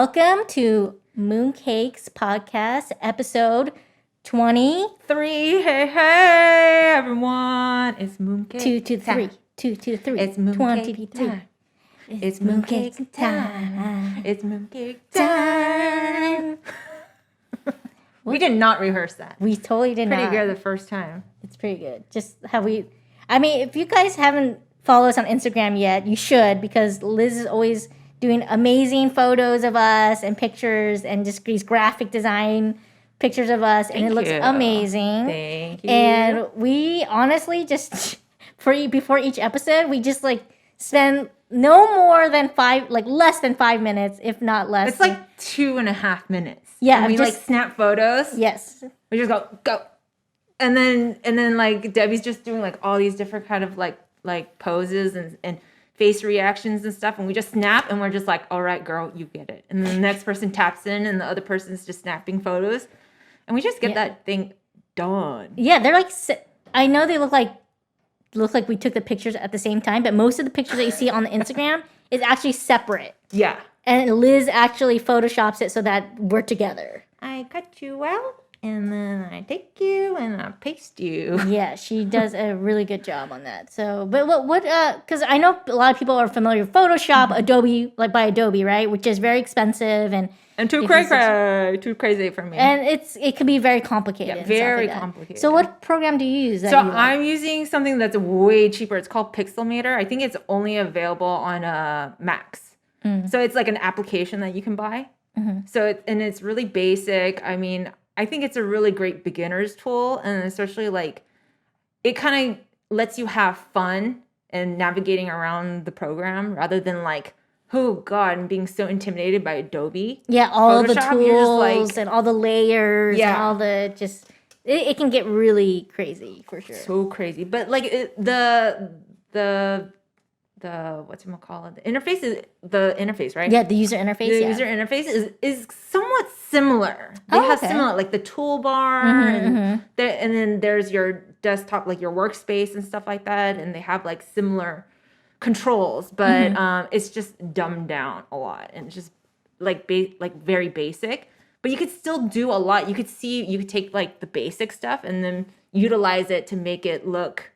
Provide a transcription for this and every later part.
Welcome to mooncakes.podcast, episode 23. Hey, everyone. It's mooncake 2 to 3. 2 to 3. It's mooncake time. It's mooncake time. It's mooncake time. We did not rehearse that. We totally did Pretty not. good the first time. It's pretty good. Just how if you guys haven't followed us on Instagram yet, you should, because Liz is always doing amazing photos of us and pictures and just these graphic design pictures of us, and it looks amazing. Thank you. And we honestly just before each episode, we just spend no more than less than 5 minutes, if not less. It's like 2.5 minutes. Yeah, and we just snap photos. Yes. We just go, and then like Debbie's just doing like all these different kind of like poses and face reactions and stuff, and we just snap, and we're just like, all right, girl, you get it. And then the next person taps in, and the other person's just snapping photos, and we just get that thing done. Yeah, they're like, I know they look like we took the pictures at the same time, but most of the pictures that you see on the Instagram is actually separate. Yeah. And Liz actually photoshops it so that we're together. I cut you out, and then I take you, and I paste you. Yeah, she does a really good job on that. So, but what because I know a lot of people are familiar with Photoshop, Adobe, like by Adobe, right? Which is very expensive and too crazy for me. And it can be very complicated. Yeah, very complicated. So what program do you use? I'm using something that's way cheaper. It's called Pixelmator. I think it's only available on Macs. So it's like an application that you can buy. So it's really basic. I mean, I think it's a really great beginner's tool, and especially like it kind of lets you have fun and navigating around the program rather than like, oh God, and being so intimidated by Adobe. Yeah, all Photoshop, the tools and all the layers and all the it can get really crazy for sure. So crazy, but like the whatchamacallit, the interface, right? Yeah, the user interface. The user interface is somewhat similar. They have similar, like the toolbar, and then there's your desktop, like your workspace and stuff like that, and they have like similar controls, but it's just dumbed down a lot, and it's just like very basic. But you could still do a lot. You could take like the basic stuff and then utilize it to make it look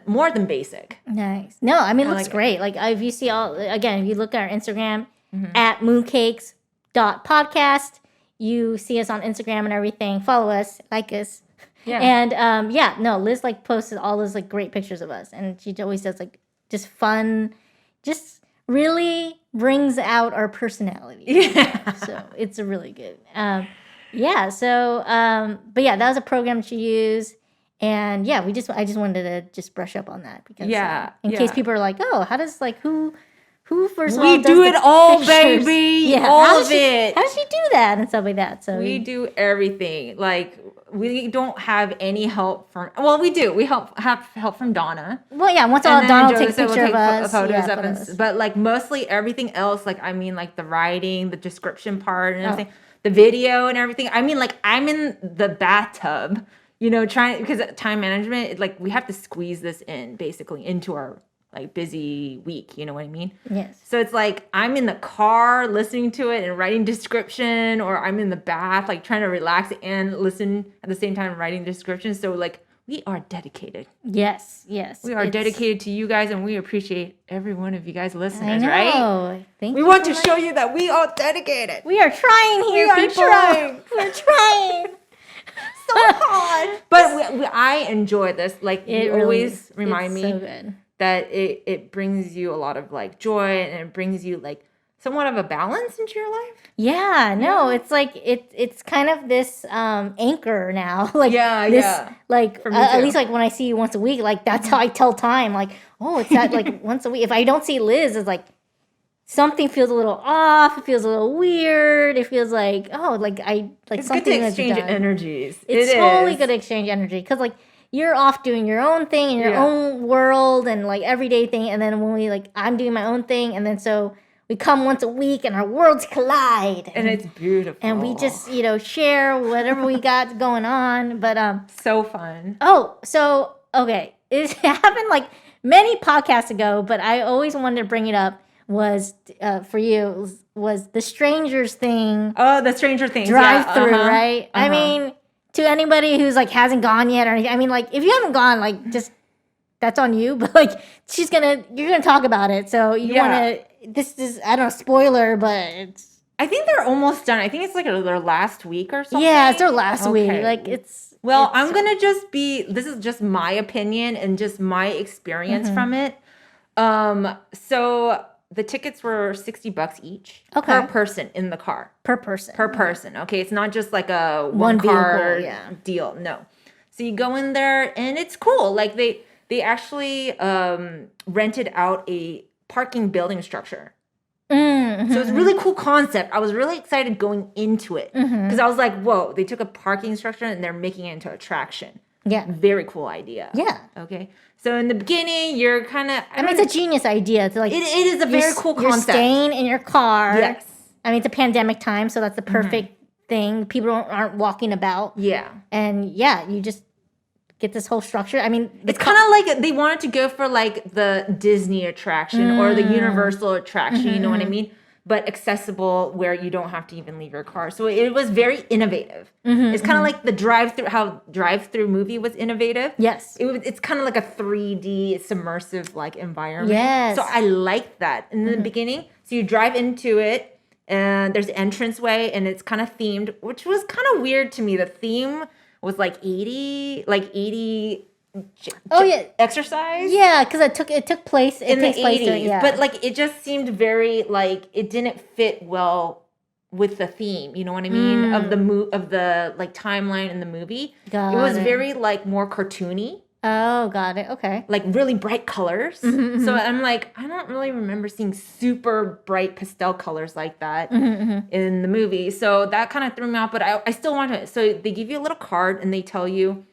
more than basic. Nice. No, I mean, it looks great. Like if you see if you look at our Instagram at mooncakes.podcast, you see us on Instagram and everything. Follow us, like us. Yeah. And Liz posted all those great pictures of us, and she always does just fun, just really brings out our personality. Yeah. So it's a really good. But that was a program to use. And I just wanted to just brush up on that because in case people are like, oh, how does who first of all we does do it all, pictures? baby, yeah, all of it. How does she do that and stuff like that? So we do everything. Like we don't have any help from. Well, we do. We have help from Donna. Well, yeah. Once all Donna will take a picture of us, photos of us. But mostly everything else, the writing, the description part, and everything, the video and everything. I mean, I'm in the bathtub. Trying, because time management, we have to squeeze this in basically into our busy week. You know what I mean? Yes. So it's I'm in the car listening to it and writing description, or I'm in the bath trying to relax and listen at the same time writing description. So we are dedicated. Yes. We are dedicated to you guys, and we appreciate every one of you guys listeners, I know. Right? Thank we you want so to much. show you that we are dedicated. We are trying here, people. We're trying. So hard. But I enjoy this. You always remind me so good. that it brings you a lot of joy, and it brings you somewhat of a balance into your life. Yeah, no, it's it's kind of this anchor now. At least when I see you once a week, that's how I tell time. It's that once a week. If I don't see Liz, it's something feels a little off. It feels a little weird. It feels it's something good to exchange energies. It's totally good to exchange energy because you're off doing your own thing in your own world and everyday thing, and then when I'm doing my own thing, and then so we come once a week and our worlds collide, and it's beautiful, and we just share whatever we got going on. But so fun. It happened many podcasts ago, but I always wanted to bring it up. was for you was the Strangers thing. Oh, the Stranger Things drive-through, right? I mean, to anybody who's like hasn't gone yet or anything, I mean, like if you haven't gone, like just that's on you. But like you're gonna talk about it, so you want to. This is I don't know spoiler, but it's. I think they're almost done. I think it's like their last week or something. Yeah, it's their last week. Like it's. Well, I'm gonna just be. This is just my opinion and just my experience from it. So the tickets were $60 each per person in the car. Per person. Okay, it's not just like a one car deal. No. So you go in there and it's cool. Like they actually rented out a parking building structure. Mm-hmm. So it's a really cool concept. I was really excited going into it because I was like, whoa, they took a parking structure and they're making it into attraction. Yeah. Very cool idea. Yeah. Okay. So in the beginning, you're kind of... I mean, it's a genius idea. To like, it is a very cool concept. You're staying in your car. Yes. I mean, it's a pandemic time, so that's the perfect thing. People aren't walking about. Yeah. And yeah, you just get this whole structure. I mean... It's kind of like they wanted to go for like the Disney attraction or the Universal attraction, you know what I mean? But accessible where you don't have to even leave your car. So it was very innovative. It's kind of like the how drive-through movie was innovative. Yes. It's kind of like a 3D submersive like environment. Yes. So I liked that. In the beginning, so you drive into it and there's an entranceway and it's kind of themed, which was kind of weird to me. The theme was like 80 exercise. Yeah, because it took place in the 80s. During, but like it just seemed very like it didn't fit well with the theme. You know what I mean? Of the like timeline in the movie. It was very like more cartoony. Oh, got it. Okay. Like really bright colors. So I'm like, I don't really remember seeing super bright pastel colors like that in the movie. So that kind of threw me off. But I still want to. So they give you a little card and they tell you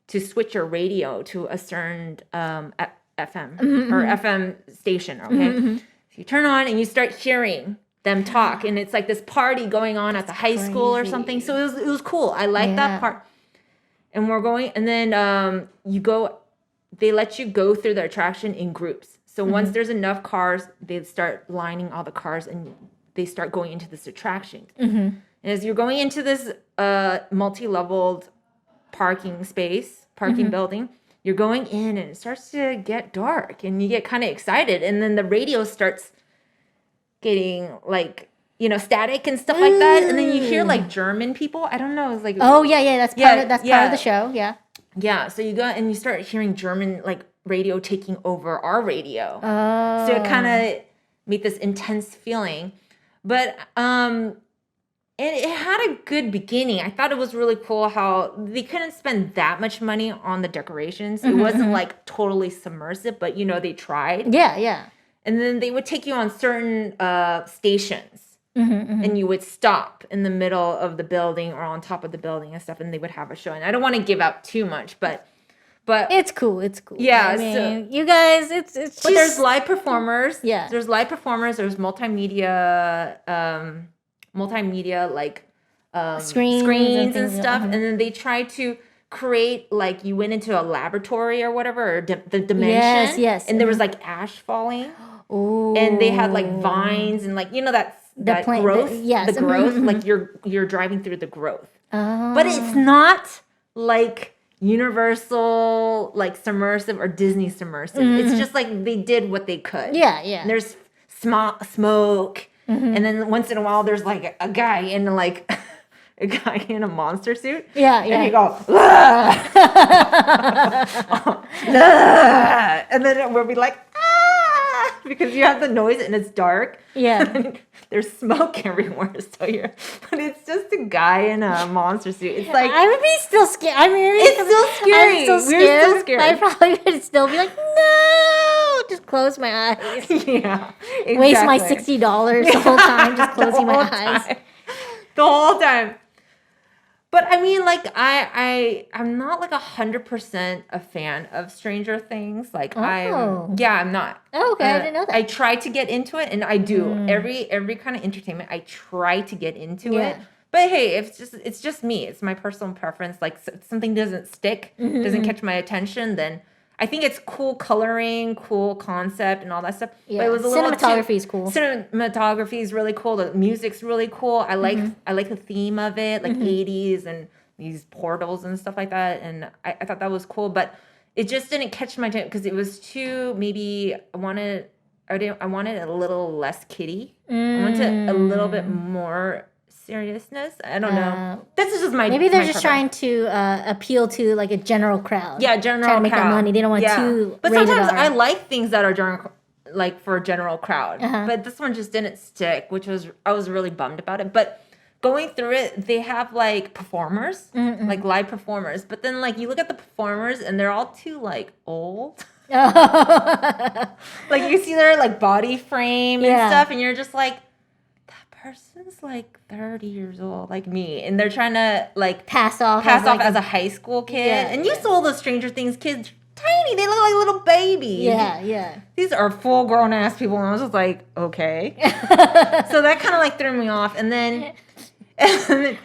to switch your radio to a certain FM or FM station, okay? So you turn on and you start hearing them talk, and it's like this party going on at the high school or something. So it was cool. I like that part. And we're going, and then they let you go through the attraction in groups. So once there's enough cars, they start lining all the cars, and they start going into this attraction. And as you're going into this multi-leveled parking building, you're going in and it starts to get dark and you get kind of excited, and then the radio starts getting like static and stuff like that, and then you hear like German people. I don't know, it's like that's part of the show. So you go and you start hearing German like radio taking over our radio. So it kind of made this intense feeling, but and it had a good beginning. I thought it was really cool how they couldn't spend that much money on the decorations. It wasn't like totally submersive, but they tried. Yeah. And then they would take you on certain stations, and you would stop in the middle of the building or on top of the building and stuff, and they would have a show. And I don't want to give out too much, but it's cool. Yeah, I mean, you guys, it's. But there's live performers. Yeah, there's live performers. There's multimedia like screens and stuff, and then they try to create like you went into a laboratory or whatever, or the dimension. Yes. And there was like ash falling. Ooh. And they had like vines and like that growth. The growth. Like you're driving through the growth. Oh. But it's not like Universal, like submersive or Disney submersive. It's just like they did what they could. Yeah. And there's smoke. And then once in a while, there's like a guy in a monster suit. Yeah. And you go, and then we'll be like, because you have the noise and it's dark. Yeah. There's smoke everywhere. But it's just a guy in a monster suit. It's like, I would be still scared. I mean, it's still scary. We're still scared. I probably would still be like, no, just close my eyes. Yeah. Exactly. Waste my $60 the whole time just closing my eyes. The whole time. But I mean, like, I'm not like 100% a fan of Stranger Things. Like, I'm not. Oh, okay, I didn't know that. I try to get into it, and I do. Every kind of entertainment, I try to get into it. But hey, it's just me. It's my personal preference. Like, if something doesn't stick, doesn't catch my attention, then I think it's cool coloring, cool concept, and all that stuff. Yeah, but it was a cinematography is cool. Cinematography is really cool. The music's really cool. I like the theme of it, like 80s and these portals and stuff like that. And I thought that was cool, but it just didn't catch my attention because it was too maybe I wanted a little less kiddie. I wanted a little bit more seriousness. I don't know. This is just maybe they're just trying to appeal to like a general crowd. Yeah, general crowd. Trying to make that money. They don't want too. But sometimes I like things that are general, like for a general crowd. But this one just didn't stick, I was really bummed about it. But going through it, they have like performers, like live performers. But then like you look at the performers and they're all too like old. Like you see their like body frame and stuff, and you're just like, person's like 30 years old, like me, and they're trying to like pass off as a high school kid. And you saw the Stranger Things kids, tiny, they look like little babies. Yeah. These are full grown ass people, and I was just like, okay. So that kind of like threw me off, and then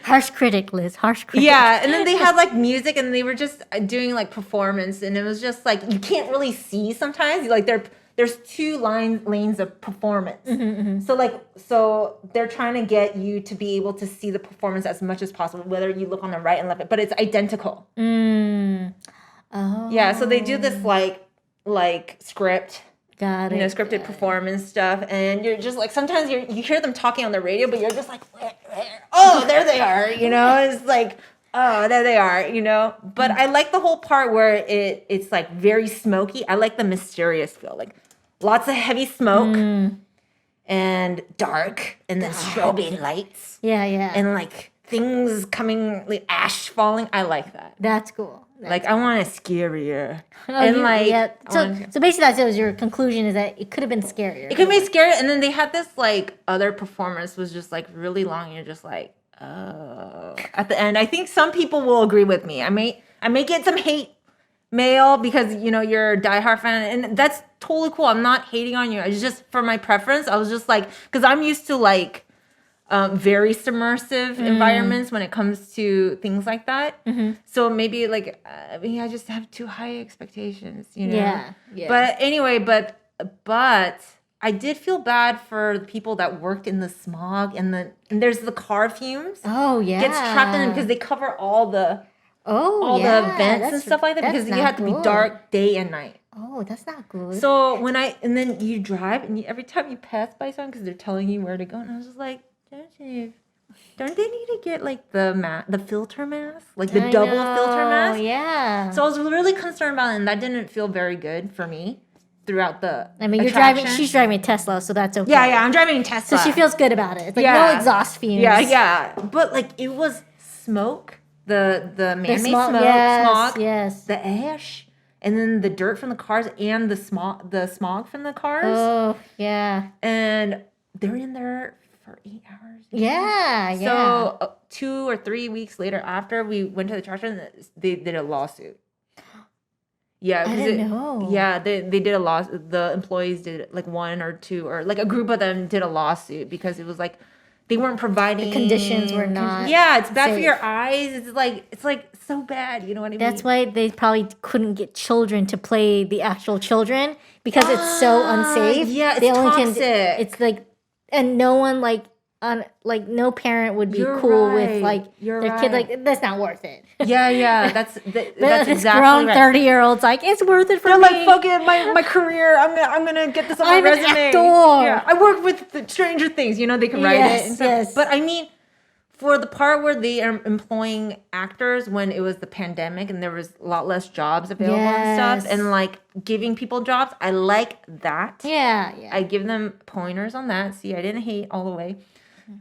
harsh critic, Liz. Harsh critic. Yeah, and then they had like music, and they were just doing like performance, and it was just like you can't really see sometimes. Like there's two lanes of performance. So they're trying to get you to be able to see the performance as much as possible, whether you look on the right and left, but it's identical. Oh. Yeah, so they do this like script. Got it. Scripted performance stuff, and you're just like sometimes you hear them talking on the radio, but you're just like, where? Oh, there they are. It's like, oh, there they are. But I like the whole part where it's like very smoky. I like the mysterious feel, like lots of heavy smoke and dark, and then strobing lights. Yeah. And like things coming, like ash falling. I like that. That's cool. I want it scarier. So basically that's your conclusion, is that it could have been scarier. It could be scary, and then they had this like other performance was just like really long, and you're just like, oh. At the end, I think some people will agree with me. I may get some hate mail because you're a diehard fan, and that's totally cool. I'm not hating on you. It's just for my preference. I was just like, because I'm used to like very submersive environments when it comes to things like that. So maybe like I just have too high expectations. Yeah. But anyway, but I did feel bad for the people that worked in the smog and there's the car fumes. Oh yeah, gets trapped in them because they cover all the the vents and stuff like that, because you have to be dark day and night. Oh, that's not good. So and then you drive, and every time you pass by something, because they're telling you where to go, and I was just like, don't they need to get like the filter mask, like the double filter mask? Yeah. So I was really concerned about it, and that didn't feel very good for me throughout the. I mean, she's driving a Tesla, so that's okay. Yeah, I'm driving a Tesla, so she feels good about it. It's like no exhaust fumes. Yeah, but like it was smoke, the man-made smog, yes, the ash, and then the dirt from the cars and the smog from the cars. Oh yeah, and they're in there for 8 hours. Yeah. So 2 or 3 weeks later, after we went to the trash can, they did a lawsuit. Yeah, I didn't know. Yeah, they did a lawsuit. The employees did like 1 or 2, or like a group of them did a lawsuit because it was like they weren't providing. The conditions were not. Yeah, it's bad for your eyes. It's like so bad. You know what I mean? That's why they probably couldn't get children to play the actual children, because it's so unsafe. Yeah, it's toxic. It's like. And no one no parent would be cool with like their kid. Like, that's not worth it. Yeah. That's this exactly grown right. 30-year-old's like, it's worth it for me. They're like, fuck it, my career. I'm gonna get this on my resume. An actor. Yeah, I work with the Stranger Things. They can write it and stuff. Yes. But I mean, for the part where they are employing actors when it was the pandemic and there was a lot less jobs available and stuff, and like giving people jobs, I like that. Yeah. I give them pointers on that. See, I didn't hate all the way.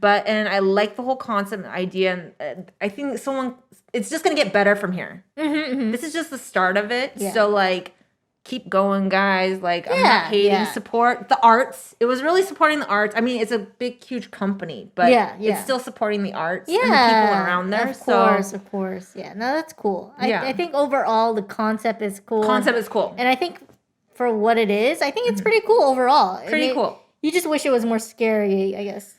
And I like the whole concept and idea. And I think it's just going to get better from here. This is just the start of it. Yeah. So like, keep going, guys. Like, I'm not hating. Support the arts. It was really supporting the arts. I mean, it's a big, huge company, but it's still supporting the arts and the people around there. Of course. Yeah, no, that's cool. I think overall the concept is cool. And I think for what it is, I think it's pretty cool overall. Pretty cool. You just wish it was more scary, I guess.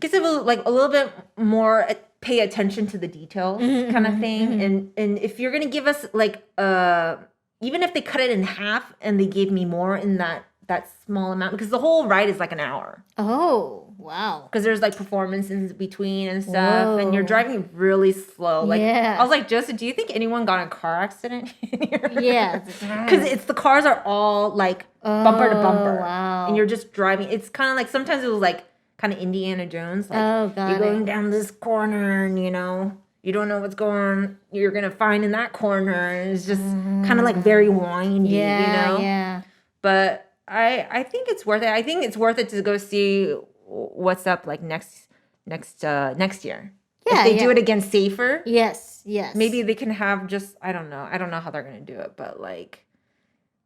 Guess it was like a little bit more pay attention to the details kind of thing. And if you're going to give us like even if they cut it in half and they gave me more in that small amount, because the whole ride is like an hour. Oh, wow. Because there's like performances in between and stuff. Whoa. And you're driving really slow. Like, I was like, Joseph, do you think anyone got in a car accident here? Yeah. Because the cars are all like bumper to bumper. Wow. And you're just driving. It's kind of like, sometimes it was like kind of Indiana Jones. Like, you're going down this corner and, you know, you don't know what's you're going to find in that corner. And it's just kind of like very windy, you know? Yeah. But I think it's worth it. I think it's worth it to go see what's up like next year. Yeah, if they do it again safer. Yes. Maybe they can have just, I don't know how they're going to do it, but like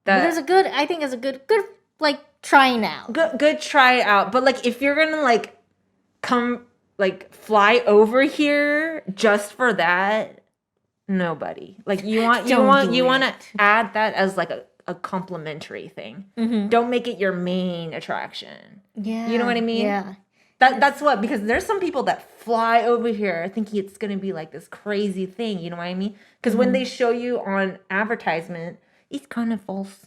that. But I think it's a good like trying out. Good try it out. But like if you're going to like come like fly over here just for that, nobody. Like you want to add that as like a complimentary thing. Mm-hmm. Don't make it your main attraction. Yeah. You know what I mean? Yeah. That's what, because there's some people that fly over here thinking it's going to be like this crazy thing. You know what I mean? Because when they show you on advertisement, it's kind of false.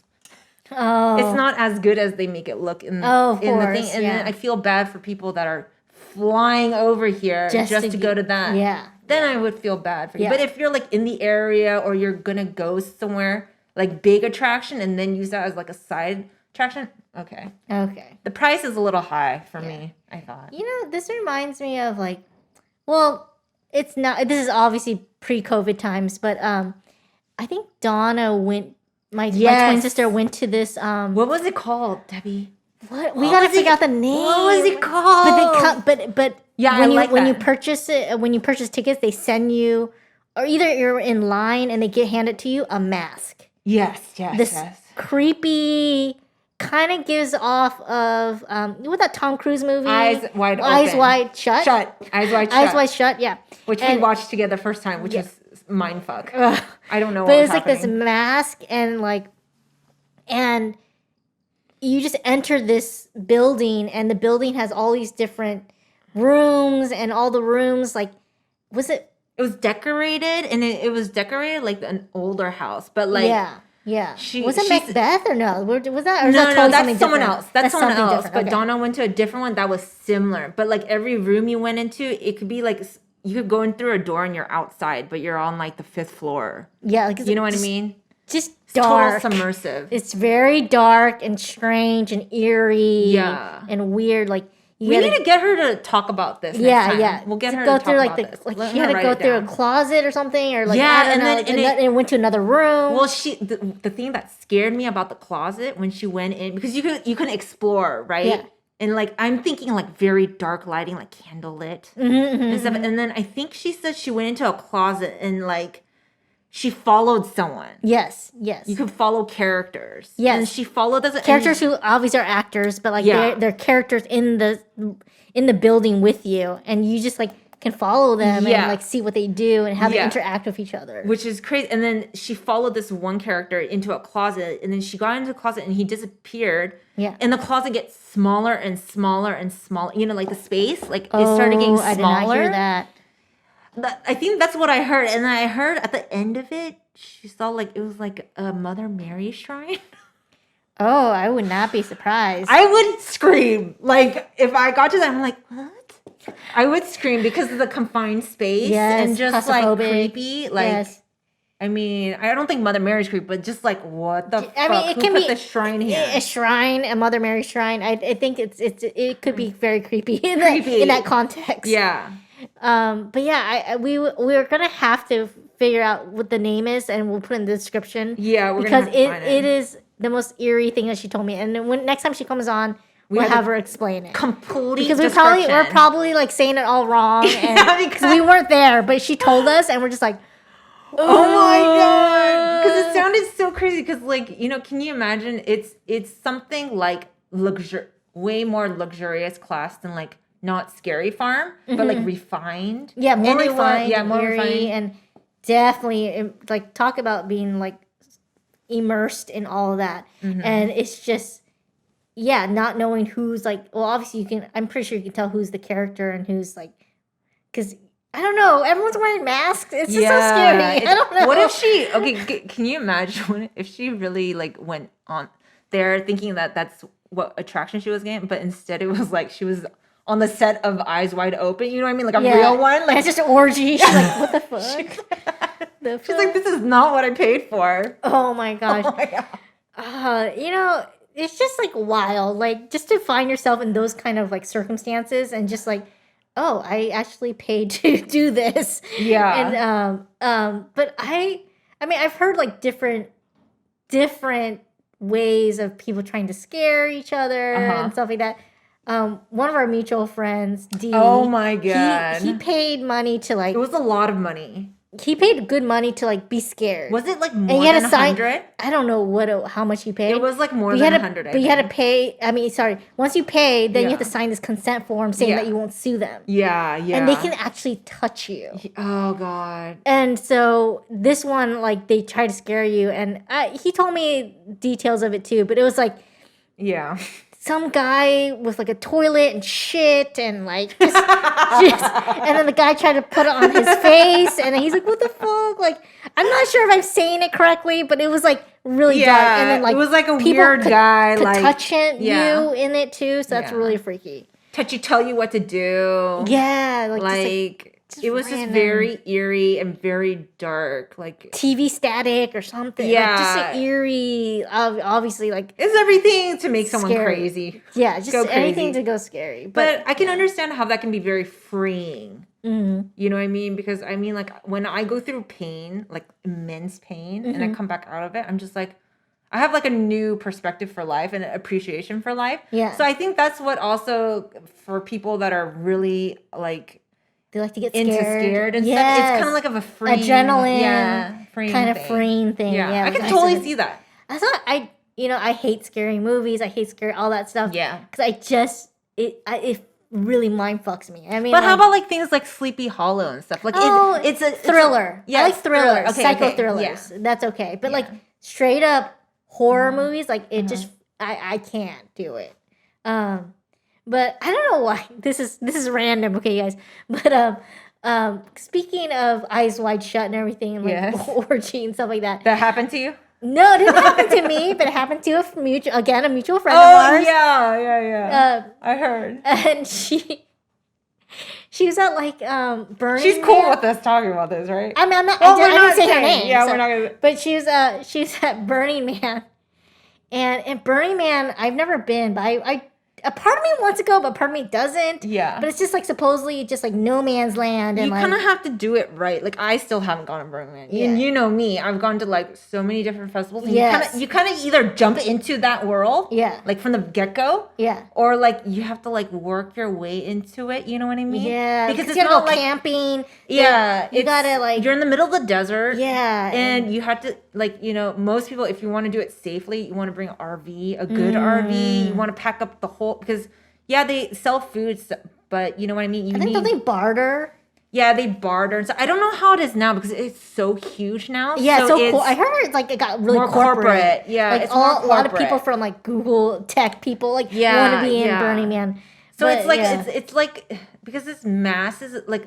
Oh. It's not as good as they make it look in the thing. And then I feel bad for people that are flying over here just to go to that. Yeah. Then I would feel bad for you. But if you're like in the area or you're going to go somewhere like big attraction and then use that as like a side attraction. Okay. The price is a little high for me, I thought. You know, this reminds me of like, well, it's not, this is obviously pre-COVID times, but I think Donna went, my twin sister went to this. What was it called, Debbie? What? We gotta figure out the name. What was it called? But when you purchase it, when you purchase tickets, they send you, or either you're in line and they hand it to you, a mask. Yes. This creepy kind of gives off of what that Tom Cruise movie? Eyes Wide Open. Eyes Wide Shut. Eyes Wide Shut. Yeah. Which we watched together the first time, which was mindfuck. I don't know. But it's happening. Like this mask and you just enter this building and the building has all these different rooms and all the rooms like It was decorated, and it was decorated like an older house, but like was it Macbeth or no? Was that or that's someone else. That's someone else. But okay. Donna went to a different one that was similar. But like every room you went into, it could be like you could go in through a door and you're outside, but you're on like the 5th floor. Yeah, like you know what I mean? Just dark, total submersive. It's very dark and strange and eerie. And weird. Like. We need to get her to talk about this. Next time. We'll get her to talk about this. Like she had to go through a closet or something, or like and it went to another room. Well, the thing that scared me about the closet when she went in, because you can explore, right? Yeah. And like I'm thinking like very dark lighting, like candlelit and stuff. And then I think she said she went into a closet and like she followed someone. Yes. You could follow characters. Yes. And she followed those characters who obviously are actors, but like they're characters in the building with you, and you just like can follow them and like see what they do and how they interact with each other. Which is crazy. And then she followed this one character into a closet, and then she got into the closet and he disappeared. Yeah. And the closet gets smaller and smaller and smaller. You know, like the space, like it started getting smaller. I did not hear that. I think that's what I heard. And then I heard at the end of it, she saw like it was like a Mother Mary shrine. Oh, I would not be surprised. I would scream. Like if I got to that, I'm like, what? I would scream because of the confined space and just like creepy. Like I mean, I don't think Mother Mary's creepy, but just like what the fuck? I mean, it can be the shrine here. A shrine, a Mother Mary shrine. I think it could be very creepy in that context. Yeah. But yeah, we're gonna have to figure out what the name is, and we'll put it in the description. Yeah, because it is the most eerie thing that she told me, and when next time she comes on, we'll have her explain it completely. Because we're probably like saying it all wrong, and because we weren't there, but she told us, and we're just like, oh my god, because it sounded so crazy. Because like can you imagine? It's something like way more luxurious class than like. Not Scary Farm, but like refined. Yeah, more refined. More refined. And definitely, like, talk about being like immersed in all of that. Mm-hmm. And it's just, not knowing who's like, well, obviously I'm pretty sure you can tell who's the character and who's like, because I don't know. Everyone's wearing masks. It's just so scary. I don't know. What if she? Okay, can you imagine if she really like went on there thinking that that's what attraction she was getting, but instead it was like she was on the set of Eyes Wide Open. You know what I mean? Like a real one. Like it's just an orgy. She's like, what the fuck? She's like, this is not what I paid for. Oh my gosh. Oh my God. You know, it's just like wild. Like just to find yourself in those kind of like circumstances and just like, oh, I actually paid to do this. Yeah. And but I mean, I've heard like different ways of people trying to scare each other and stuff like that. One of our mutual friends, D. Oh my God. He paid money to like. It was a lot of money. He paid good money to like be scared. Was it like more than 100? I don't know how much he paid. It was like more than 100. But you had to pay. I mean, sorry. Once you pay, then you have to sign this consent form saying that you won't sue them. Yeah. And they can actually touch you. Oh God. And so this one, like, they try to scare you, and he told me details of it too. But it was like, some guy with like a toilet and shit and like just and then the guy tried to put it on his face and then he's like, what the fuck? Like, I'm not sure if I'm saying it correctly, but it was like really dark. And then like it was like a weird guy could like touch you in it too, so that's really freaky. Tell you what to do. Yeah, like it was just very eerie and very dark, like TV static or something. Yeah, like just an eerie. Obviously, like it's everything to make someone crazy. Yeah, just anything to go scary. But I can understand how that can be very freeing. Mm-hmm. You know what I mean? Because I mean, like when I go through pain, like immense pain, and I come back out of it, I'm just like, I have like a new perspective for life and appreciation for life. Yeah. So I think that's what also for people that are really like. They like to get scared and stuff. It's kind of like a freeing adrenaline, freeing kind of thing. freeing thing. Yeah, I can totally see that. I thought I hate scary movies. I hate all that stuff. Yeah, because it really mind fucks me. I mean, but how about like things like Sleepy Hollow and stuff? Like it's a thriller. I like thrillers, psycho thrillers. Yeah. That's okay. But like straight up horror movies, like it just I can't do it. But I don't know why. This is random, okay, you guys. But speaking of Eyes Wide Shut and everything, and like orgy and stuff like that. That happened to you? No, it didn't happen to me, but it happened to a mutual friend of ours. Yeah. I heard. And she was at like Burning She's cool Man. with us talking about this, right? I mean, I didn't say her name. Yeah, we're not gonna. But she's at Burning Man, and at Burning Man, I've never been, but I a part of me wants to go, but part of me doesn't. Yeah. But it's just like supposedly just like no man's land. And you kind of have to do it right. Like I still haven't gone to Burning Man. And you know me. I've gone to like so many different festivals. And you kind of either jump into that world. Yeah. Like from the get-go. Yeah. Or like you have to like work your way into it. You know what I mean? Yeah. Because it's you not go like camping. Yeah. You gotta like. You're in the middle of the desert. Yeah. And you have to like, you know, most people, if you want to do it safely, you want to bring an RV, a good RV. You want to pack up the whole, because yeah, they sell foods, but you know what I mean? Don't they barter? Yeah, they barter. So I don't know how it is now because it's so huge now. Yeah, so cool. I heard it's like it got really more corporate. Yeah, like it's more corporate. A lot of people from like Google tech people like want to be in Burning Man. So but, it's like it's like because it's masses like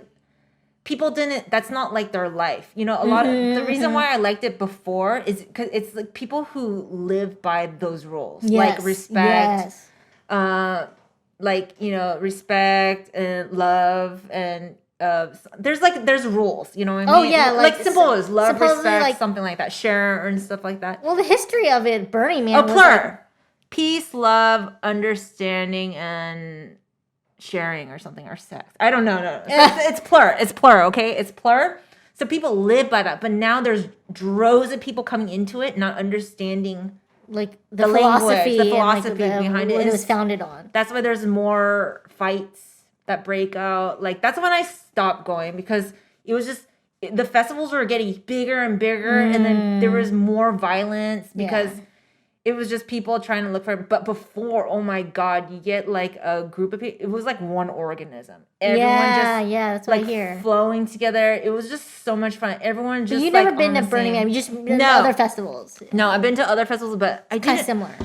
people didn't. That's not like their life. You know, a lot of the reason why I liked it before is because it's like people who live by those rules, like respect. Like, you know, respect and love and there's rules, you know what I mean? Oh yeah, like simple as love, respect, like, something like that, share and stuff like that. Well, the history of it, Burning Man, was like, peace, love, understanding, and sharing or something, or sex. I don't know. No. It's plur. It's plur. Okay, it's plur. So people live by that, but now there's droves of people coming into it, not understanding. Like the philosophy behind it. What it was founded on. That's why there's more fights that break out. Like that's when I stopped going because it was just the festivals were getting bigger and bigger, and then there was more violence because it was just people trying to look for it. But before, oh my God, you get like a group of people. It was like one organism. Everyone that's what like I hear. Flowing together. It was just so much fun. Everyone just. But you've never been to Burning Man. You just been to other festivals. No, I've been to other festivals, but I kind of similar.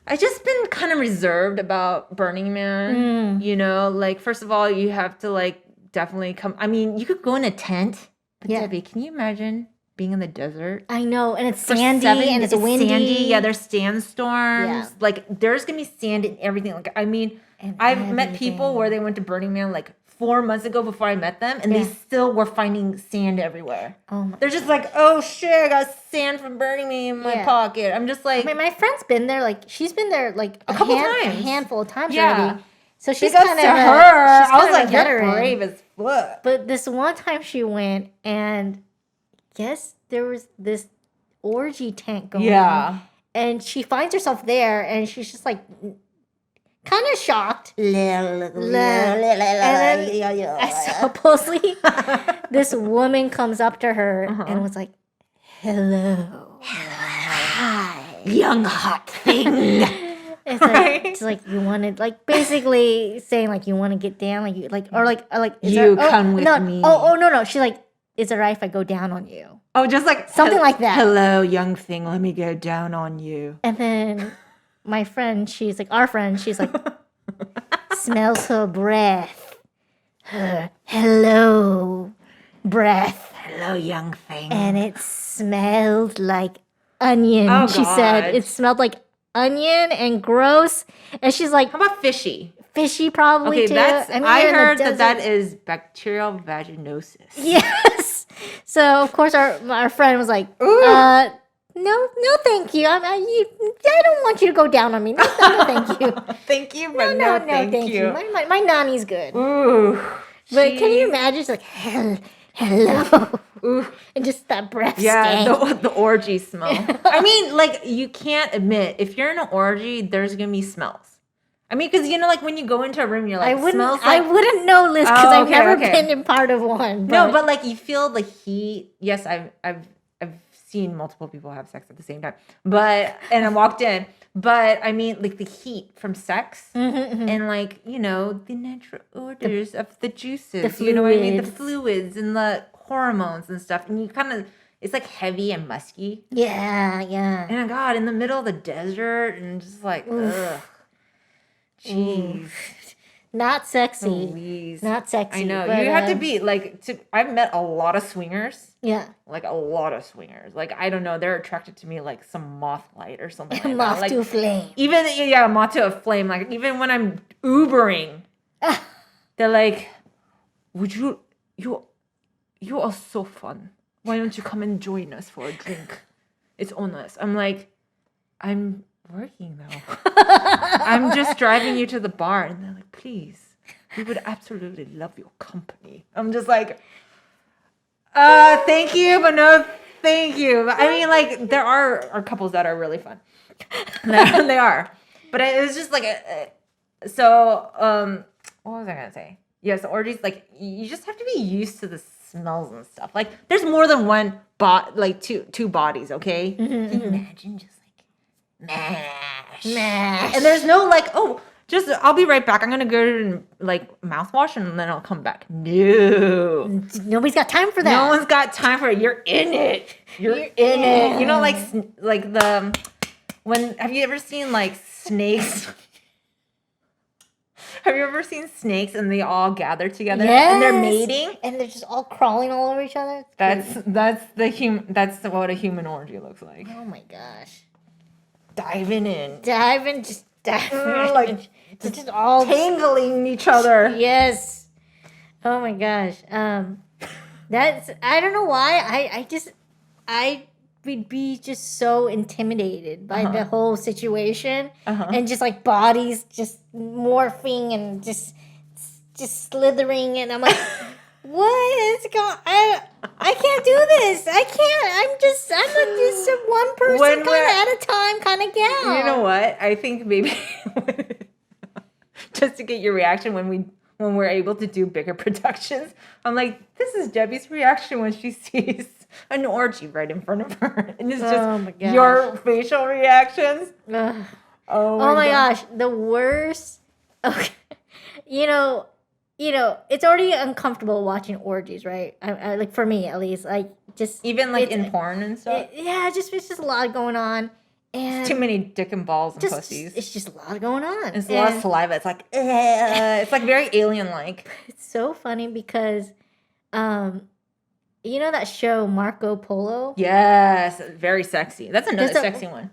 I just been kind of reserved about Burning Man. You know, like first of all, you have to like definitely come. I mean, you could go in a tent. But Yeah. Debbie, can you imagine being in the desert? I know, and it's sandy and it's windy. Sandy. Yeah, there's sandstorms. Yeah. Like there's gonna be sand in everything. Like I mean, I've met people where they went to Burning Man like 4 months ago before I met them, and they still were finding sand everywhere. Oh my! They're just like, oh shit, I got sand from Burning Man in my pocket. I'm just like, I mean, my friend's been there. Like she's been there like a handful of times already. So she's because kind of to her. I was like, you're brave as fuck. But this one time she went, and yes, there was this orgy tent going on. And she finds herself there, and she's just like kind of shocked. And then supposedly this woman comes up to her and was like, hello. Hi. Young hot thing. It's like you wanted, like basically saying like you want to get down, like you like or like you come with me. No. She's like, is it right if I go down on you? Oh, just like something like that. Hello, young thing. Let me go down on you. And then my friend, she's like, smells her breath. Hello, breath. Hello, young thing. And it smelled like onion. She said it smelled like onion and gross. And she's like, how about fishy? Fishy probably too. I heard that is bacterial vaginosis. Yes. So of course our friend was like, no, thank you. I don't want you to go down on me. No, thank you. Thank you, but no, thank you. My nanny's good. Ooh. But can you imagine? It's like, hello. Ooh. And just that breath stank. The orgy smell. I mean, like, you can't admit, if you're in an orgy, there's going to be smells. I mean, because, like, when you go into a room, you're like, smells like... I wouldn't know, Liz, because I've never been in part of one. But... No, but, like, you feel the heat. Yes, I've seen multiple people have sex at the same time. And I walked in. But, I mean, like, the heat from sex and, like, the natural odors of the juices. You know what I mean? The fluids and the hormones and stuff. And you kind of, it's, like, heavy and musky. Yeah. And, God, in the middle of the desert and just, like, ugh. Jeez. Not sexy. Please. Not sexy. I know. But, you have to be, like, I've met a lot of swingers. Yeah. Like, a lot of swingers. Like, I don't know. They're attracted to me like some moth light or something like moth that. to a flame. Even, moth to a flame. Like, even when I'm Ubering, they're like, you are so fun. Why don't you come and join us for a drink? It's on us. I'm like, I'm working though. I'm just driving you to the bar. And they're like, please, we would absolutely love your company. I'm just like, thank you, but no thank you. I mean, like, there are couples that are really fun. They are. But it was just like, what was I going to say? Yes, orgies, like, you just have to be used to the smells and stuff. Like, there's more than one two bodies, okay? Can you imagine just mash. And there's no like, I'll be right back. I'm going to go and like mouthwash and then I'll come back. No. Nobody's got time for that. No one's got time for it. You're in it. You're in it. You know, like have you ever seen like snakes? Have you ever seen snakes and they all gather together and they're mating? And they're just all crawling all over each other? That's what a human orgy looks like. Oh my gosh. Diving in. Just like just all tangling each other. Yes. Oh my gosh. That's, I don't know why. I would be just so intimidated by the whole situation and just like bodies just morphing and just slithering, and I'm like, what is going? I can't do this. I can't. I'm just one person kind of at a time kind of gal. You know what? I think maybe just to get your reaction when we're able to do bigger productions, I'm like, this is Debbie's reaction when she sees an orgy right in front of her, and it's just your facial reactions. Oh my gosh, the worst. Okay, you know, it's already uncomfortable watching orgies, right? I like, for me at least, like, just even like in porn and stuff. It's just a lot going on, And too many dick and balls and pussies. It's just a lot going on. It's a lot of saliva. It's like, it's like very alien-like. It's so funny because, you know that show Marco Polo? Yes, very sexy. That's another sexy one.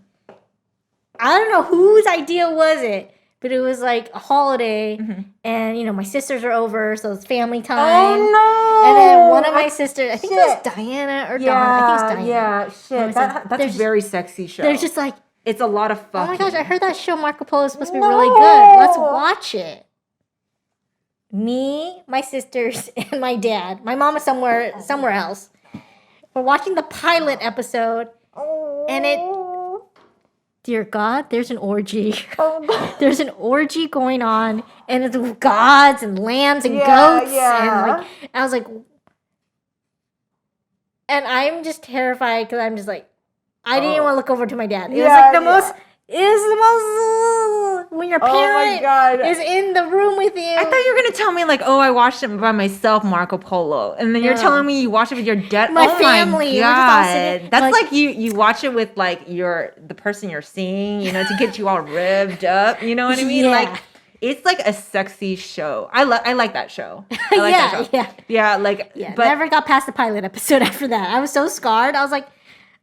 I don't know whose idea was it, but it was like a holiday, and you know my sisters are over, so it's family time. Oh no! And then one of my sisters, I think it was Diana or Dawn. I think it's Diana. Yeah, shit. That's a very sexy show. There's just like it's a lot of fucking. Oh my gosh! I heard that show Marco Polo is supposed to be really good. Let's watch it. Me, my sisters, and my dad. My mom is somewhere else. We're watching the pilot episode, and it. Dear God, there's an orgy. There's an orgy going on, and it's with gods and lambs and goats. And like, I was like, and I'm just terrified because I'm just like, I didn't even want to look over to my dad. It was like the most. It is the most when your parent is in the room with you. I thought you were gonna tell me like, oh, I watched it by myself, Marco Polo, and then you're telling me you watched it with your dad. My family. My God, that's like you watch it with like the person you're seeing, you know, to get you all revved up. You know what I mean? Like it's like a sexy show. I like that show. I like that show. But never got past the pilot episode after that. I was so scarred. I was like.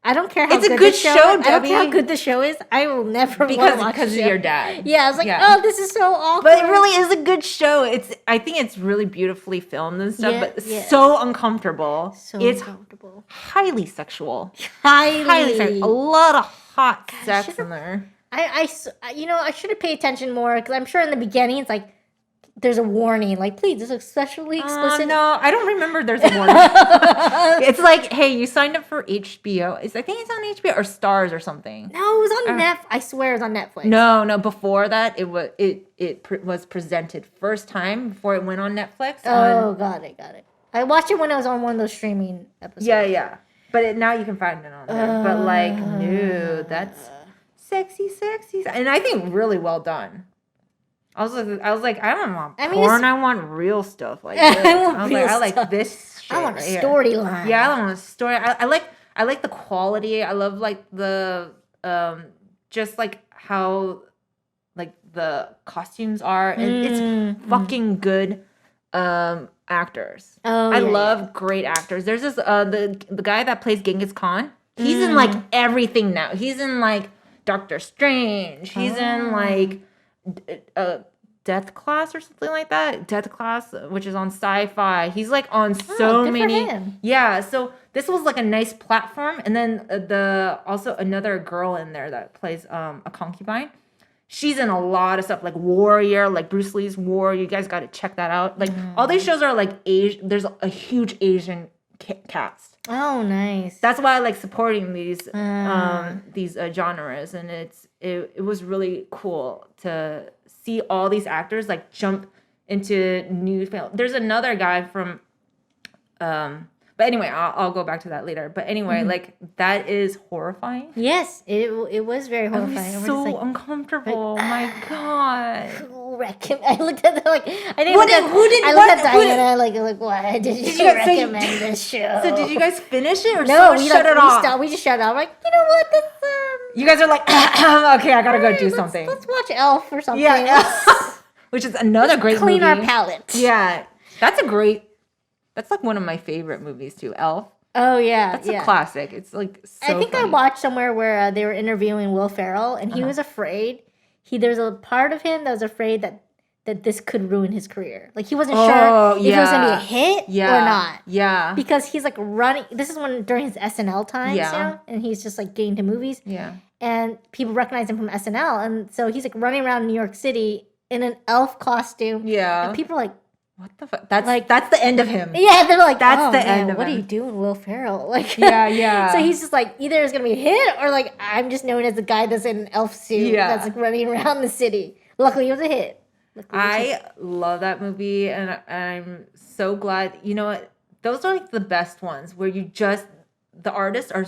I don't care how it's good a good the show Debbie. I don't care how good the show is. I will never because of your dad. Yeah, I was like, oh, this is so awkward. But it really is a good show. I think it's really beautifully filmed and stuff, but so uncomfortable. It's uncomfortable. Highly sexual. Highly sexual. A lot of hot sex in there. I should have paid attention more because I'm sure in the beginning it's like. There's a warning, like, please, this is especially explicit. No, I don't remember there's a warning. It's like, hey, you signed up for HBO. I think it's on HBO or Stars or something. No, it was on Netflix. I swear it was on Netflix. No, before that, it was presented first time before it went on Netflix. Oh, got it. I watched it when it was on one of those streaming episodes. Yeah. But now you can find it on there. But like, no, that's sexy. And I think really well done. I was like, I don't want porn. I want real stuff like this. I like this shit. I want a storyline. Yeah, I want a story. I like the quality. I love like the just like how like the costumes are, and it's fucking good actors. I love great actors. There's this the guy that plays Genghis Khan. He's in like everything now. He's in like Doctor Strange. He's in like. Death Class or something like that. Death Class, which is on Sci-Fi. He's like on so many. Yeah, so this was like a nice platform, and then also another girl in there that plays a concubine. She's in a lot of stuff like Warrior, like Bruce Lee's War. You guys got to check that out. Like all these shows are like Asian. There's a huge Asian cast. Oh, nice. That's why I like supporting these genres, and it was really cool to see all these actors like jump into new film. There's another guy from but anyway, I'll go back to that later. But anyway, like that is horrifying. Yes, it was very horrifying. It was so uncomfortable. Like, my God. I looked at like I didn't. I looked at Diana like why did you recommend this show? So did you guys finish it or no? We shut it off. We just shut it off. Like you know what? This, you guys are like okay, I gotta go do something. Let's watch Elf or something. Yeah, which is another great movie. Clean our palate. Yeah, that's like one of my favorite movies too. Elf. Oh yeah, that's a classic. It's like so I think funny. I watched somewhere where they were interviewing Will Ferrell, and he was afraid. There's a part of him that was afraid that this could ruin his career. Like he wasn't sure if it was gonna be a hit or not. Yeah, because he's like running. This is during his SNL times, you know, and he's just like getting to movies. Yeah, and people recognize him from SNL, and so he's like running around New York City in an elf costume. Yeah, and people are like. What the fuck? That's the end of him. Yeah, they're like, that's the end of him. What are you doing, Will Ferrell? Like, yeah. So he's just like, either it's gonna be a hit or like I'm just known as the guy that's in an elf suit that's like running around the city. Luckily, it was a hit. I love that movie, and I'm so glad. You know what? Those are like the best ones where the artists are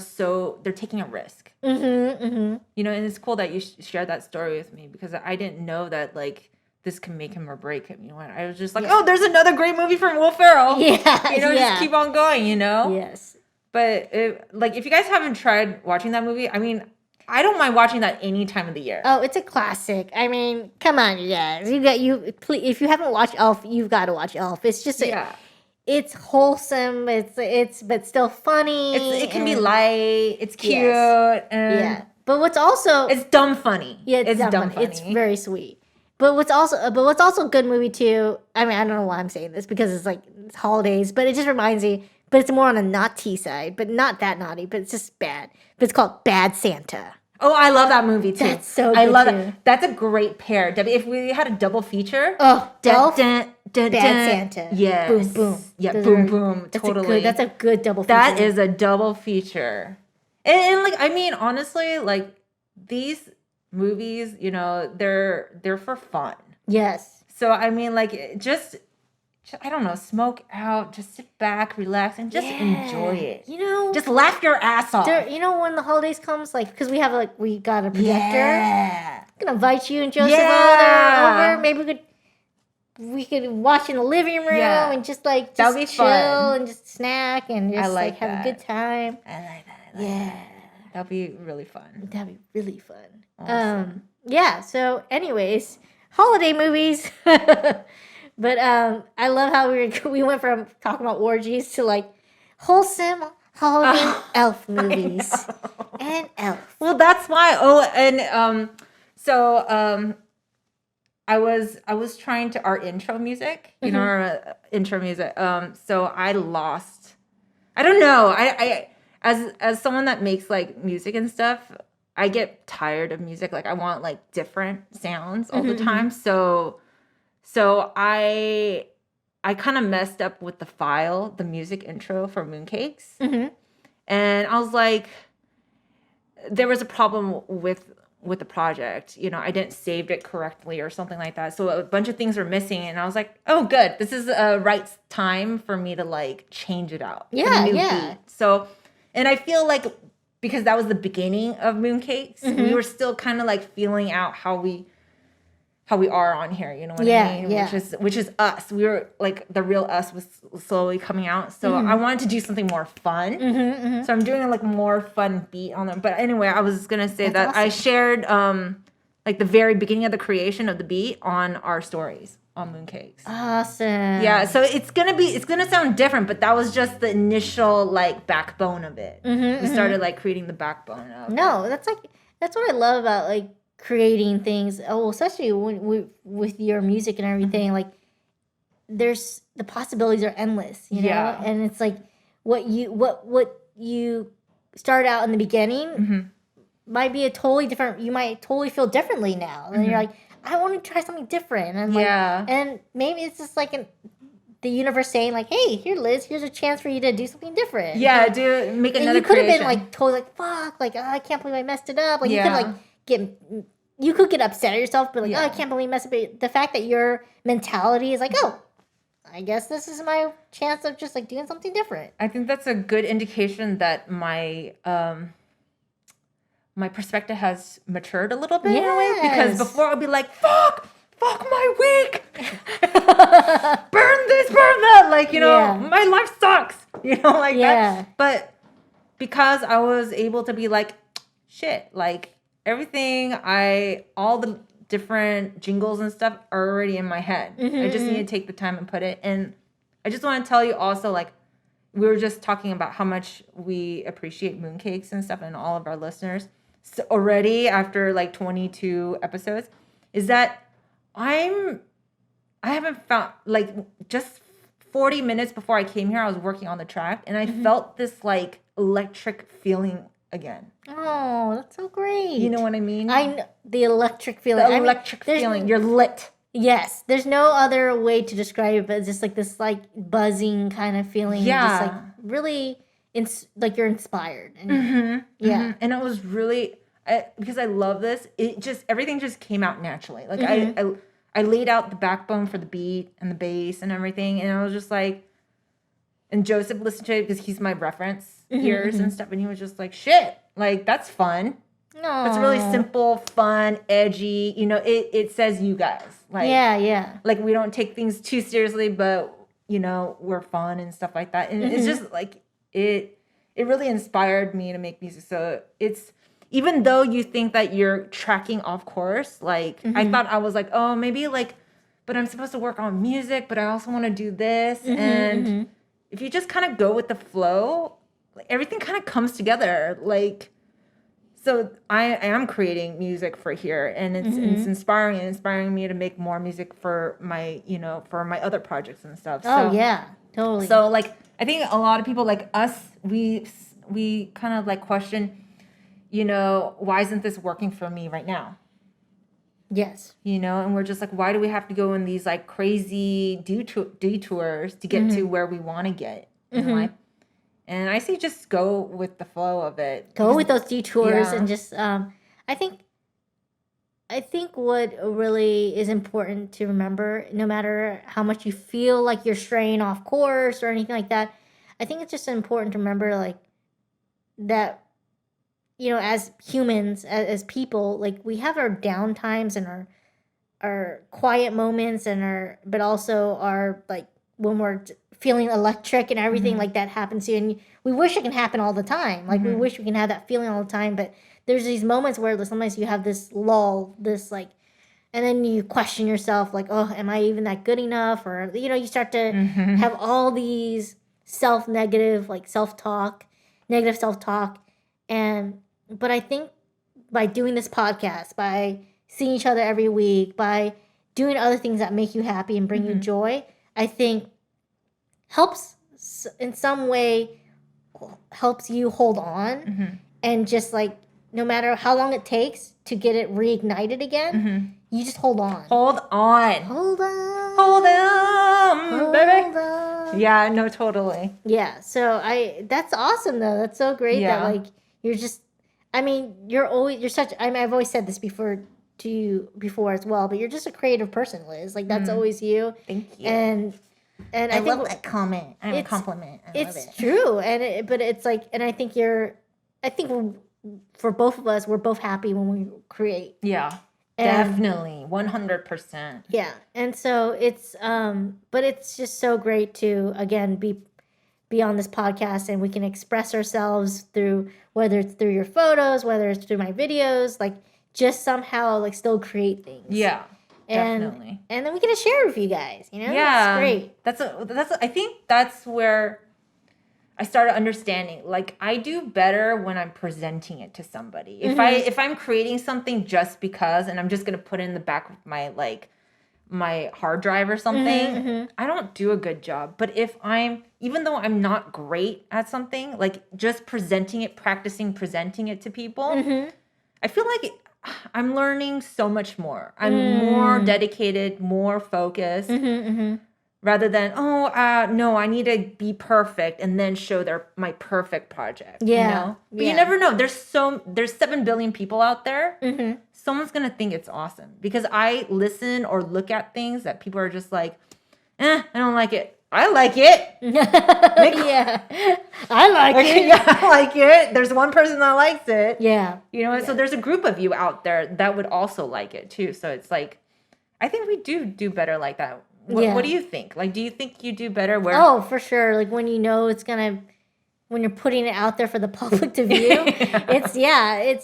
they're taking a risk. You know, and it's cool that you shared that story with me because I didn't know that like. This can make him or break him, you know. I was just like, oh, there's another great movie from Will Ferrell. Yeah, you know, just keep on going, you know. Yes. But if you guys haven't tried watching that movie, I mean, I don't mind watching that any time of the year. Oh, it's a classic. I mean, come on, you guys. If you haven't watched Elf, you've got to watch Elf. It's just it's wholesome. It's but still funny. It can be light. It's cute. And but what's also it's dumb funny. Yeah, it's dumb funny. It's very sweet. But what's also a good movie too. I mean, I don't know why I'm saying this because it's holidays, but it just reminds me. But it's more on a naughty side, but not that naughty. But it's just bad. But it's called Bad Santa. Oh, I love that movie too. That's so good. I love it. That's a great pair. Debbie, if we had a double feature. Oh, Bad Santa. Yes. Boom, boom. Yeah, boom, boom. Totally. That's a good double feature. That is a double feature. And like, I mean, honestly, like these movies, you know, they're for fun. Yes. So, I mean, like, just I don't know, smoke out, just sit back, relax, and just enjoy it. You know, just laugh your ass off. You know, when the holidays comes, like, because we got a projector. Yeah. I'm gonna invite you and Joseph over. Maybe we could watch in the living room and just like just chill fun. And just snack and just like have a good time. I like that. That'd be really fun. That'd be really fun. Awesome. Yeah. So, anyways, holiday movies. But I love how we went from talking about orgies to like wholesome holiday elf movies and elf. Well, that's why. Oh, and so I was trying to our intro music, you know, our intro music. So I lost. I don't know. I as someone that makes like music and stuff, I get tired of music. Like I want like different sounds all the time. So I kind of messed up with the music intro for Mooncakes. And I was like, there was a problem with the project. You know, I didn't save it correctly or something like that. So a bunch of things were missing. And I was like, oh, good. This is a right time for me to like change it out. Yeah. Beat. So, and I feel like because that was the beginning of Mooncakes, we were still kind of like feeling out how we are on here, you know what I mean? Yeah. Which is us. We were like the real us was slowly coming out. So I wanted to do something more fun. So I'm doing a like more fun beat on them. But anyway, I was gonna say that's awesome. I shared like the very beginning of the creation of the beat on our stories on Mooncakes. Awesome. Yeah. So it's gonna sound different, but that was just the initial like backbone of it. We started like creating the backbone of it. That's what I love about like creating things, especially with your music and everything, like there's the possibilities are endless, you know, and it's like what you start out in the beginning might be you might totally feel differently now, and you're like, I want to try something different, and and maybe it's just like the universe saying like, hey, here Liz, here's a chance for you to do something different. Make another. And you could have been like totally like, fuck, like, oh, I can't believe I messed it up, like you could like you could get upset at yourself, but like, oh, I can't believe I messed up. But the fact that your mentality is like, oh, I guess this is my chance of just like doing something different. I think that's a good indication that my perspective has matured a little bit in a way. Because before I'd be like, fuck my week, burn this, burn that, like, you know, my life sucks, you know, like that. But because I was able to be like, shit, like, everything, all the different jingles and stuff are already in my head. I just need to take the time and put it. And I just want to tell you also, like, we were just talking about how much we appreciate Mooncakes and stuff and all of our listeners. So already after like 22 episodes, is that I haven't found, like, just 40 minutes before I came here, I was working on the track and I felt this like electric feeling again. Oh, that's so great. You know what I mean? The electric feeling. Feeling. You're lit. Yes. There's no other way to describe it, but it's just like this like buzzing kind of feeling. Yeah. Just like really, like you're inspired. And, And it was really, because I love this, everything just came out naturally. Like I laid out the backbone for the beat and the bass and everything. And I was just like, and Joseph listened to it because he's my reference ears and stuff. And he was just like, shit, like, that's fun. Aww. It's really simple, fun, edgy. You know, it says you guys. Like, yeah. Like, we don't take things too seriously, but, you know, we're fun and stuff like that. And it's just like, it really inspired me to make music. So even though you think that you're tracking off course, like I thought I was like, oh, maybe like, but I'm supposed to work on music, but I also want to do this. And if you just kind of go with the flow, like everything kind of comes together. Like, so I am creating music for here, and it's inspiring me to make more music for my, you know, for my other projects and stuff. Oh, yeah, totally. So like, I think a lot of people like us, we kind of like question, you know, why isn't this working for me right now? Yes. You know, and we're just like, why do we have to go in these like crazy detours to get to where we want to get in life? And I say just go with the flow of it. Go with those detours and just I think what really is important to remember, no matter how much you feel like you're straying off course or anything like that, I think it's just important to remember like that, you know, as humans, as people, like we have our down times and our quiet moments and but also our like when we're feeling electric and everything like that happens to you, and we wish it can happen all the time. Like we wish we can have that feeling all the time, but there's these moments where sometimes you have this lull, this like, and then you question yourself like, oh, am I even that good enough? Or, you know, you start to have all these negative self-talk. But I think by doing this podcast, by seeing each other every week, by doing other things that make you happy and bring you joy, I think helps in some way, helps you hold on and just like, no matter how long it takes to get it reignited again, you just hold on. Hold on. Hold on. Hold on, baby. Hold on. Yeah, no, totally. Yeah, so that's awesome though. That's so great that like you're just, I mean, you're such, I mean, I've always said this before to you before as well, but you're just a creative person, Liz. Like that's always you. Thank you. And I think love that comment. I mean, compliment. I love it. It's true, but it's like, and I think for both of us, we're both happy when we create. Yeah, definitely, 100%. Yeah, and so it's but it's just so great to again be on this podcast, and we can express ourselves through, whether it's through your photos, whether it's through my videos, like just somehow like still create things. Yeah. Definitely. And then we get to share with you guys, you know? Yeah. That's great. I think that's where I started understanding, like I do better when I'm presenting it to somebody. If I'm creating something just because, and I'm just going to put it in the back of my hard drive or something, I don't do a good job. But even though I'm not great at something, like just practicing presenting it to people, I feel like I'm learning so much more. I'm more dedicated, more focused, rather than, no, I need to be perfect and then show my perfect project. Yeah. You know? But you never know. There's 7 billion people out there. Someone's going to think it's awesome. Because I listen or look at things that people are just like, I don't like it. I like it. Yeah. I like it. Yeah, I like it. There's one person that likes it. Yeah. You know, so there's a group of you out there that would also like it too. So it's like, I think we do better like that. What do you think? Like, do you think you do better where? Oh, for sure. Like when you know when you're putting it out there for the public to view, it's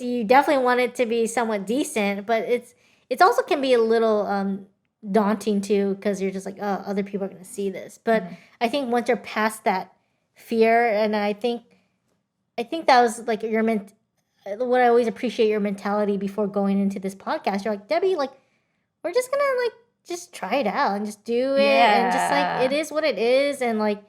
you definitely want it to be somewhat decent, but it's also can be a little daunting too, because you're just like, oh, other people are going to see this. But I think once you're past that fear, and I think that was like what I always appreciate your mentality before going into this podcast. You're like, Debbie, like we're just gonna like just try it out and just do it, and just like it is what it is, and like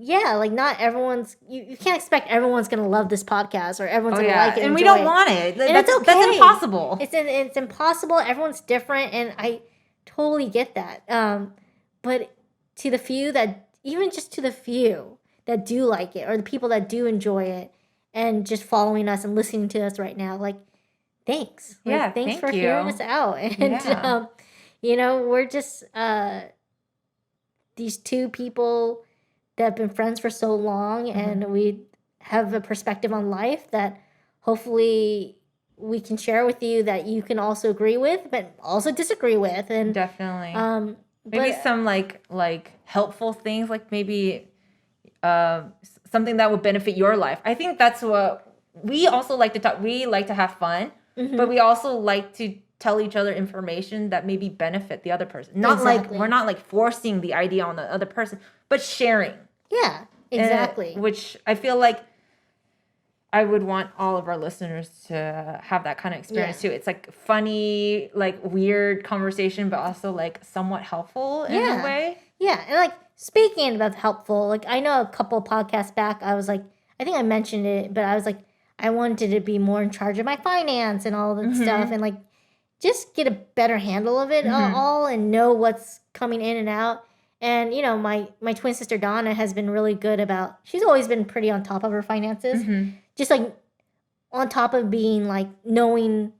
like not everyone's you can't expect everyone's gonna love this podcast or everyone's gonna like it and we don't want it. That's okay. That's impossible. It's impossible. Everyone's different, and I totally get that. But to the few that do like it, or the people that do enjoy it and just following us and listening to us right now, like thanks. Like, thanks for hearing us out. And you know, we're just these two people that have been friends for so long, and we have a perspective on life that hopefully we can share with you, that you can also agree with, but also disagree with. And definitely, maybe some like helpful things, like maybe something that would benefit your life. I think that's what we also like to talk. We like to have fun, but we also like to tell each other information that maybe benefit the other person. Not like we're not like forcing the idea on the other person, but sharing. Yeah, exactly. Which I feel like I would want all of our listeners to have that kind of experience too. It's like funny, like weird conversation, but also like somewhat helpful in a way. Yeah, and like speaking about helpful, like I know a couple podcasts back, I was like, I think I mentioned it, but I was like, I wanted to be more in charge of my finance and all that stuff, and like just get a better handle of it all and know what's coming in and out. And, you know, my twin sister Donna has been really good about, she's always been pretty on top of her finances. Just like on top of being like knowing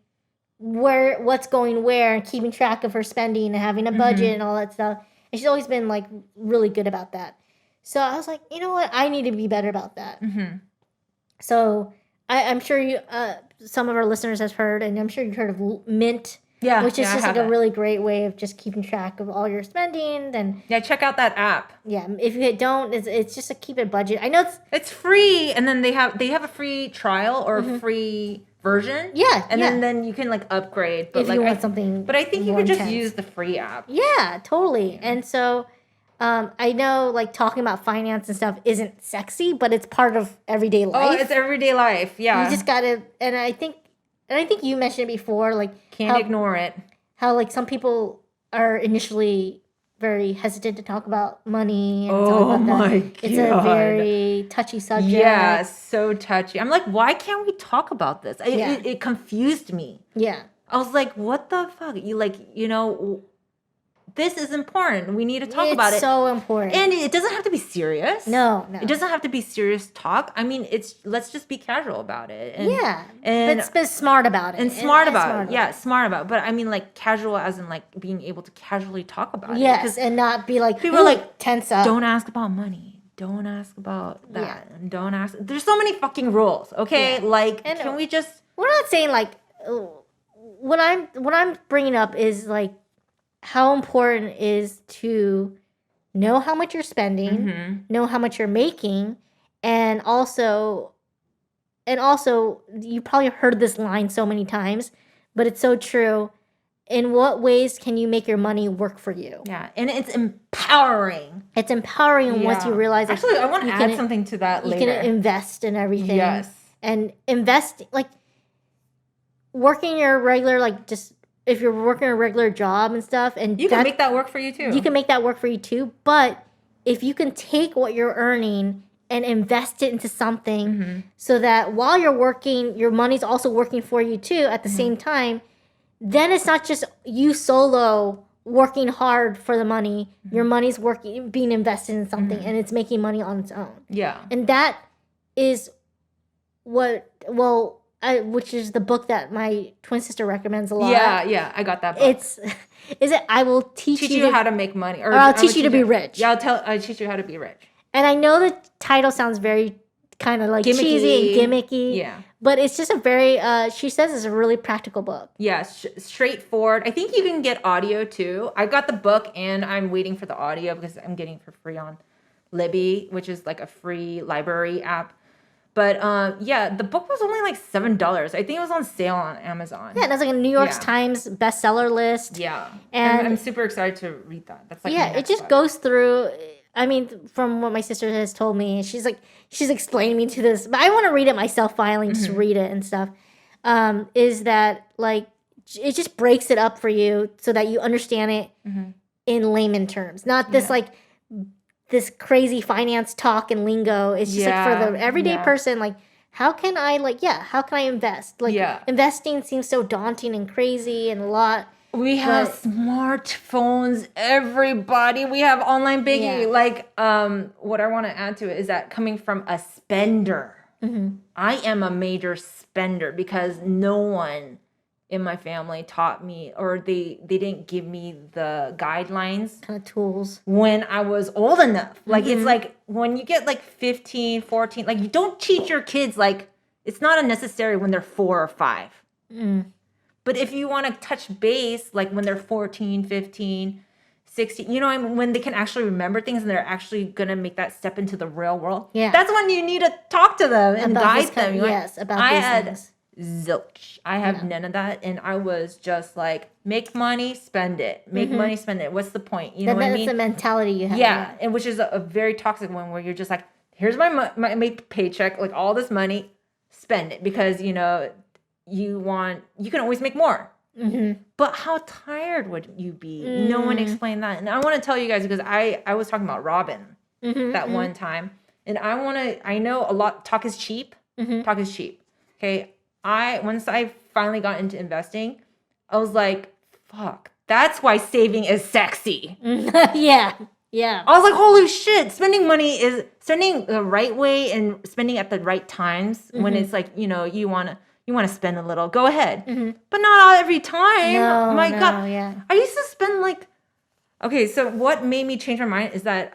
what's going where and keeping track of her spending and having a budget and all that stuff. And she's always been like really good about that. So I was like, you know what? I need to be better about that. So I'm sure you, some of our listeners has heard, and I'm sure you've heard of Mint. Yeah, which is just like a really great way of just keeping track of all your spending. And check out that app. Yeah, if you don't, it's just a keep it budget. I know it's free, and then they have a free trial or a free version. Yeah, and then you can like upgrade. But if you want something, but I think you could just use the free app. Yeah, totally. And so, I know like talking about finance and stuff isn't sexy, but it's part of everyday life. Oh, it's everyday life. Yeah, you just gotta, and I think you mentioned it before, like can't ignore it. How like some people are initially very hesitant to talk about money and talk about that. My God. It's a very touchy subject. Yeah, so touchy. I'm like, why can't we talk about this? It confused me. Yeah. I was like, what the fuck? This is important. We need to talk about it. It's so important. And it doesn't have to be serious. No. It doesn't have to be serious talk. I mean, let's just be casual about it. And but smart about it. And smart about it. Yeah, smart about it. But I mean, like, casual as in, like, being able to casually talk about it. Yes, and not be like, people are like, tense up. Don't ask about money. Don't ask about that. Yeah. And don't ask. There's so many fucking rules, okay? Yeah. Like, and can we just... We're not saying, like... What I'm bringing up is, like, how important it is to know how much you're spending, know how much you're making, and also you probably heard this line so many times, but it's so true. In what ways can you make your money work for you? Yeah, and it's empowering. It's empowering once you realize. Actually, I want to add something to that later. You can invest in everything. Yes, and invest like working your regular just. If you're working a regular job and stuff, and you can make that work for you too. You can make that work for you too. But if you can take what you're earning and invest it into something so that while you're working, your money's also working for you too at the same time, then it's not just you solo working hard for the money. Your money's being invested in something and it's making money on its own. Yeah. And that is which is the book that my twin sister recommends a lot. Yeah, I got that book. I will teach you how to make money, or I'll teach you to be rich. Yeah, I'll teach you how to be rich. And I know the title sounds very kind of like cheesy and gimmicky. Yeah, but it's just a very. She says it's a really practical book. Yeah, straightforward. I think you can get audio too. I got the book and I'm waiting for the audio because I'm getting it for free on Libby, which is like a free library app. But the book was only like $7. I think it was on sale on Amazon. Yeah, and it's like a New York Times bestseller list. Yeah, and I'm super excited to read that. That's like it just goes through. I mean, from what my sister has told me, she's explaining me to this, but I want to read it myself finally, just read it and stuff. Is that like it just breaks it up for you so that you understand it in layman terms, not this this crazy finance talk and lingo. It's just like for the everyday person, like how can I invest? Like investing seems so daunting and crazy and a lot. We have smartphones, everybody. We have online banking. Yeah. Like, what I want to add to it is that coming from a spender, I am a major spender because no one in my family taught me, or they didn't give me the guidelines, kind of tools when I was old enough. Like it's like when you get like 15, 14, like you don't teach your kids, like it's not unnecessary when they're 4 or 5. But if you want to touch base, like when they're 14, 15, 60, you know, when they can actually remember things and they're actually going to make that step into the real world. Yeah. That's when you need to talk to them and guide them. About these things. Zilch. I have none of that. And I was just like, make money, spend it. Make money, spend it. What's the point? You know what I mean? That's the mentality you have. Yeah. And which is a very toxic one where you're just like, here's my paycheck, like all this money, spend it. Because, you know, you can always make more. Mm-hmm. But how tired would you be? No one explained that. And I want to tell you guys, because I was talking about Robin that one time. And I know a lot, talk is cheap. Talk is cheap. Okay. Once I finally got into investing, I was like, fuck, that's why saving is sexy. Yeah. I was like, holy shit, spending money is spending the right way and spending at the right times when it's like, you know, you want to spend a little, go ahead. But not every time. No, my God. Yeah. I used to spend like, okay, so what made me change my mind is that,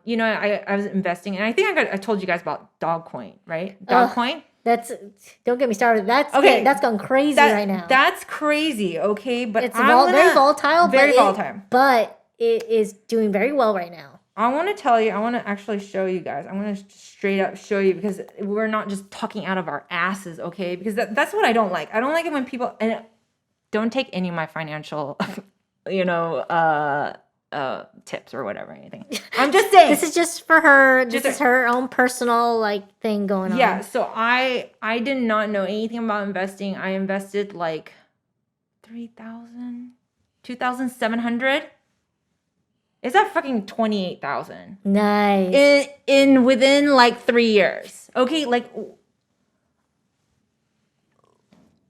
you know, I was investing, and I think I told you guys about Dogcoin, right? Dogcoin. Don't get me started. That's gone crazy right now. That's crazy, okay? But it's very volatile. But it is doing very well right now. I want to tell you, I want to actually show you guys. I want to straight up show you, because we're not just talking out of our asses, okay? Because that's what I don't like. I don't like it when people, and don't take any of my financial, you know, tips or whatever, anything. I'm just saying. This is just for her. This is her own personal like thing going on. Yeah. So I did not know anything about investing. I invested like 2,700. Is that fucking 28,000? Nice. In within like 3 years. Okay, like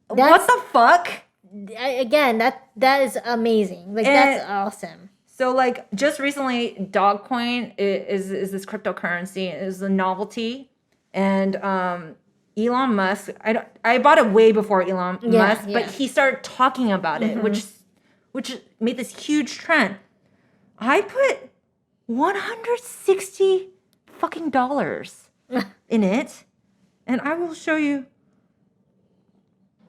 what the fuck? Again, that is amazing. Like that's awesome. So like just recently, Dogcoin is this cryptocurrency. It is a novelty, and Elon Musk. I bought it way before Elon Musk, but he started talking about it, which made this huge trend. I put $160 fucking dollars in it, and I will show you.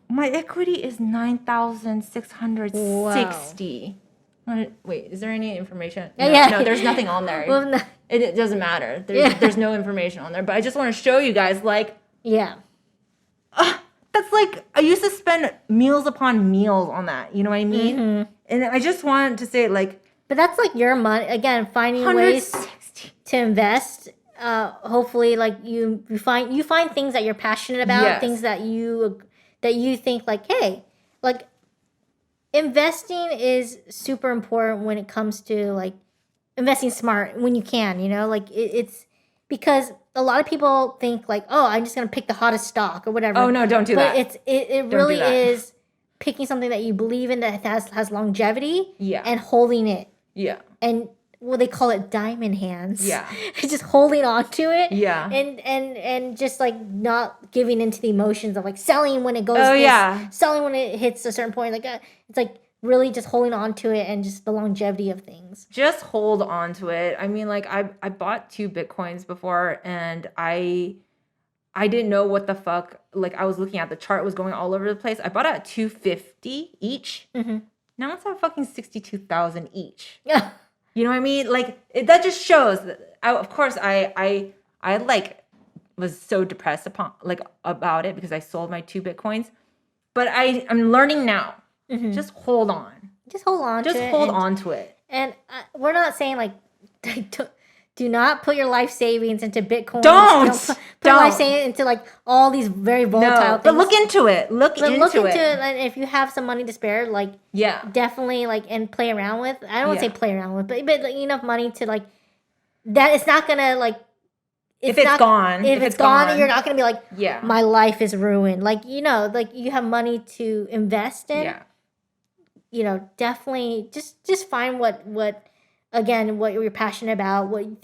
My equity is 9,660. Wow. Wait, is there any information? No, there's nothing on there. Well, no. It doesn't matter. There's no information on there. But I just want to show you guys, like, that's like, I used to spend meals upon meals on that. You know what I mean? And I just wanted to say, like, but that's like your money again. Finding ways to invest. Hopefully, like you find things that you're passionate about, things that you think like, hey, like investing is super important when it comes to like investing smart when you can. You know, like it's because a lot of people think like, oh, I'm just gonna pick the hottest stock or whatever. Oh no, don't do that. But it really is picking something that you believe in that has longevity. And holding it. Yeah. And they call it diamond hands. Yeah. Just holding on to it. Yeah. And just like not giving into the emotions of like selling when it goes selling when it hits a certain point. Like it's like really just holding on to it and just the longevity of things. Just hold on to it. I mean, like I bought 2 Bitcoins before, and I didn't know what the fuck. Like I was looking at the chart, was going all over the place. I bought it at $250 each. Now it's at fucking 62,000 each. Yeah. You know what I mean? Like that just shows that of course I like was so depressed about it because I sold my 2 Bitcoins. But I'm learning now. Just hold on. Just hold on to it. And we're not saying like do not put your life savings into Bitcoin. Don't put your life savings into like all these very volatile things. But look into it. Look into it. And if you have some money to spare, like definitely like and play around with. I don't want to say play around with, but like, enough money to like that. It's not gonna like if it's gone. If it's gone, you're not gonna be like my life is ruined. Like you know, like you have money to invest in. Yeah. You know, definitely just find what you're passionate about, what you